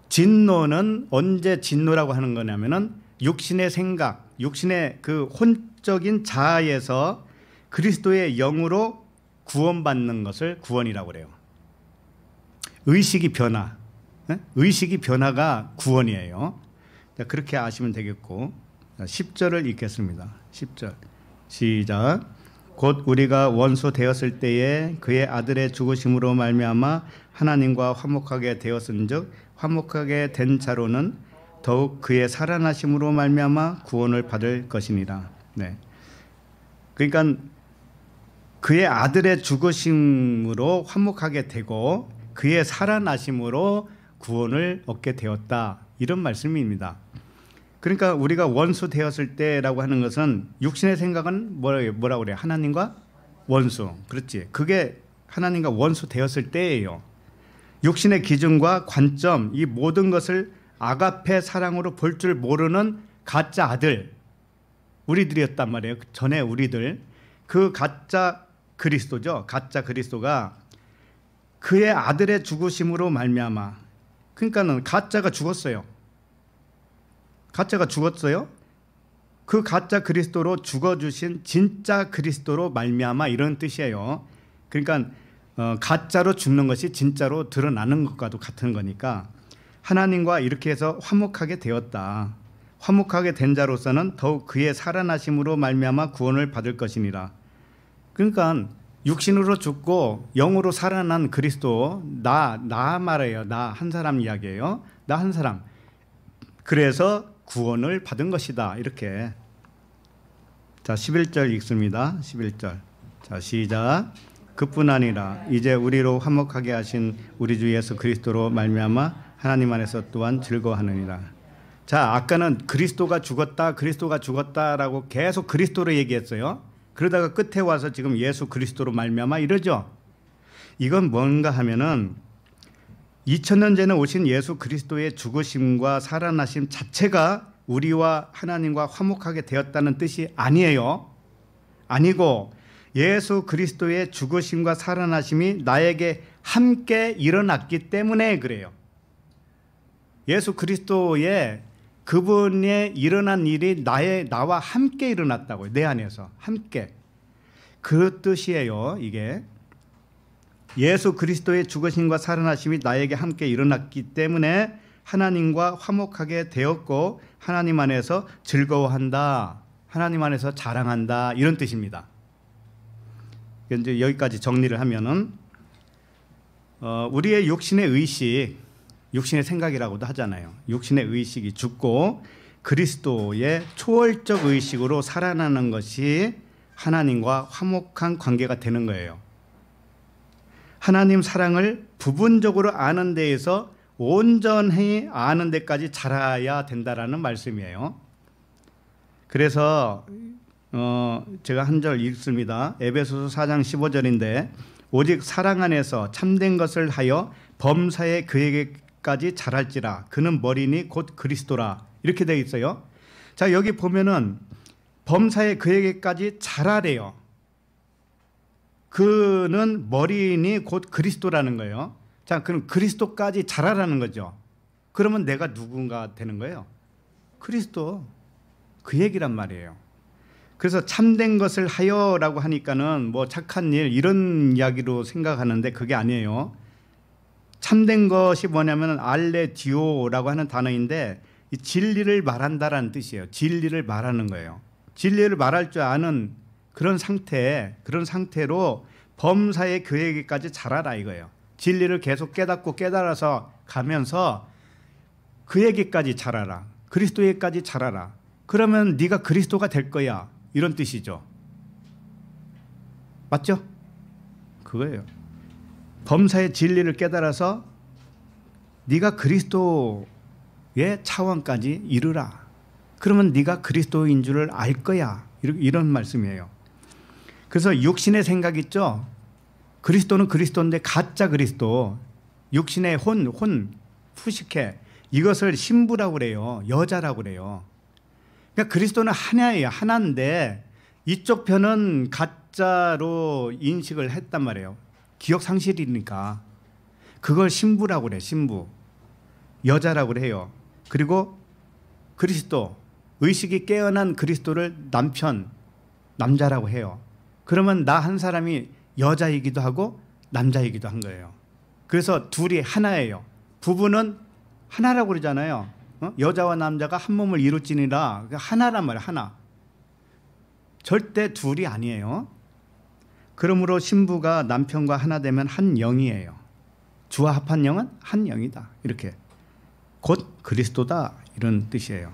진노는 언제 진노라고 하는 거냐면은 육신의 생각, 육신의 그 혼적인 자아에서 그리스도의 영으로 구원받는 것을 구원이라고 그래요. 의식이 변화가 구원이에요. 그렇게 아시면 되겠고 10절을 읽겠습니다. 10절 시작. 곧 우리가 원수 되었을 때에 그의 아들의 죽으심으로 말미암아 하나님과 화목하게 되었은즉 화목하게 된 자로는 더욱 그의 살아나심으로 말미암아 구원을 받을 것이니라. 네. 그러니까 그의 아들의 죽으심으로 화목하게 되고 그의 살아나심으로 구원을 얻게 되었다. 이런 말씀입니다. 그러니까 우리가 원수 되었을 때라고 하는 것은 육신의 생각은 뭐라고 그래요? 하나님과 원수. 그렇지. 그게 하나님과 원수 되었을 때예요. 육신의 기준과 관점 이 모든 것을 아가페 사랑으로 볼 줄 모르는 가짜 아들 우리들이었단 말이에요. 전에 우리들. 그 가짜 그리스도죠. 가짜 그리스도가 그의 아들의 죽으심으로 말미암아. 그러니까는 가짜가 죽었어요. 가짜가 죽었어요. 그 가짜 그리스도로 죽어주신 진짜 그리스도로 말미암아 이런 뜻이에요. 그러니까 가짜로 죽는 것이 진짜로 드러나는 것과도 같은 거니까 하나님과 이렇게 해서 화목하게 되었다. 화목하게 된 자로서는 더욱 그의 살아나심으로 말미암아 구원을 받을 것이니라. 그러니까 육신으로 죽고 영으로 살아난 그리스도, 나 말이에요. 나 한 사람 이야기예요. 나 한 사람. 그래서 구원을 받은 것이다. 이렇게. 자, 11절 읽습니다. 11절. 자, 시작. 그뿐 아니라 이제 우리로 화목하게 하신 우리 주 예수 그리스도로 말미암아 하나님 안에서 또한 즐거워하느니라. 자, 아까는 그리스도가 죽었다라고 계속 그리스도로 얘기했어요. 그러다가 끝에 와서 지금 예수 그리스도로 말미암아 이러죠. 이건 뭔가 하면은 2000년 전에 오신 예수 그리스도의 죽으심과 살아나심 자체가 우리와 하나님과 화목하게 되었다는 뜻이 아니에요. 아니고 예수 그리스도의 죽으심과 살아나심이 나에게 함께 일어났기 때문에 그래요. 예수 그리스도의 그분의 일어난 일이 나와 함께 일어났다고요. 내 안에서 함께. 그 뜻이에요. 이게 예수 그리스도의 죽으심과 살아나심이 나에게 함께 일어났기 때문에 하나님과 화목하게 되었고 하나님 안에서 즐거워한다. 하나님 안에서 자랑한다. 이런 뜻입니다. 이제 여기까지 정리를 하면은 우리의 육신의 의식, 육신의 생각이라고도 하잖아요. 육신의 의식이 죽고 그리스도의 초월적 의식으로 살아나는 것이 하나님과 화목한 관계가 되는 거예요. 하나님 사랑을 부분적으로 아는 데에서 온전히 아는 데까지 자라야 된다라는 말씀이에요. 그래서 제가 한 절 읽습니다. 에베소서 4장 15절인데 오직 사랑 안에서 참된 것을 하여 범사에 그에게까지 자랄지라 그는 머리니 곧 그리스도라 이렇게 되어 있어요. 자, 여기 보면은 범사에 그에게까지 자라래요. 그는 머리니 곧 그리스도라는 거예요. 자, 그럼 그리스도까지 자라라는 거죠. 그러면 내가 누군가 되는 거예요. 그리스도, 그 얘기란 말이에요. 그래서 참된 것을 하여라고 하니까는 뭐 착한 일 이런 이야기로 생각하는데 그게 아니에요. 참된 것이 뭐냐면 알레디오라고 하는 단어인데 이 진리를 말한다라는 뜻이에요. 진리를 말하는 거예요. 진리를 말할 줄 아는 그런 상태로 범사에 그에게까지 자라라 이거예요. 진리를 계속 깨닫고 깨달아서 가면서 그에게까지 자라라. 그리스도에게까지 자라라. 그러면 네가 그리스도가 될 거야. 이런 뜻이죠. 맞죠? 그거예요. 범사의 진리를 깨달아서 네가 그리스도의 차원까지 이르라. 그러면 네가 그리스도인 줄을 알 거야. 이런 말씀이에요. 그래서 육신의 생각 있죠? 그리스도는 그리스도인데 가짜 그리스도, 육신의 푸시케 이것을 신부라고 그래요. 여자라고 그래요. 그러니까 그리스도는 하나예요. 하나인데 이쪽 편은 가짜로 인식을 했단 말이에요. 기억 상실이니까. 그걸 신부라고 그래. 신부. 여자라고 그래요. 그리고 그리스도, 의식이 깨어난 그리스도를 남자라고 해요. 그러면 나 한 사람이 여자이기도 하고 남자이기도 한 거예요. 그래서 둘이 하나예요. 부부는 하나라고 그러잖아요. 여자와 남자가 한 몸을 이룰지니라. 하나란 말이에요. 하나. 절대 둘이 아니에요. 그러므로 신부가 남편과 하나 되면 한 영이에요. 주와 합한 영은 한 영이다. 이렇게. 곧 그리스도다. 이런 뜻이에요.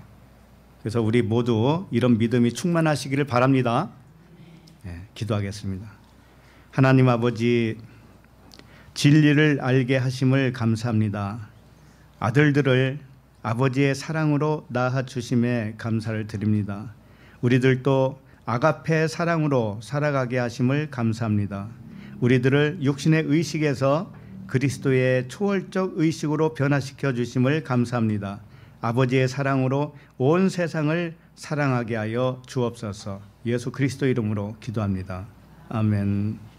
그래서 우리 모두 이런 믿음이 충만하시기를 바랍니다. 네, 기도하겠습니다. 하나님 아버지, 진리를 알게 하심을 감사합니다. 아들들을 아버지의 사랑으로 낳아 주심에 감사를 드립니다. 우리들도 아가페 사랑으로 살아가게 하심을 감사합니다. 우리들을 육신의 의식에서 그리스도의 초월적 의식으로 변화시켜 주심을 감사합니다. 아버지의 사랑으로 온 세상을 사랑하게 하여 주옵소서. 예수 그리스도 이름으로 기도합니다. 아멘.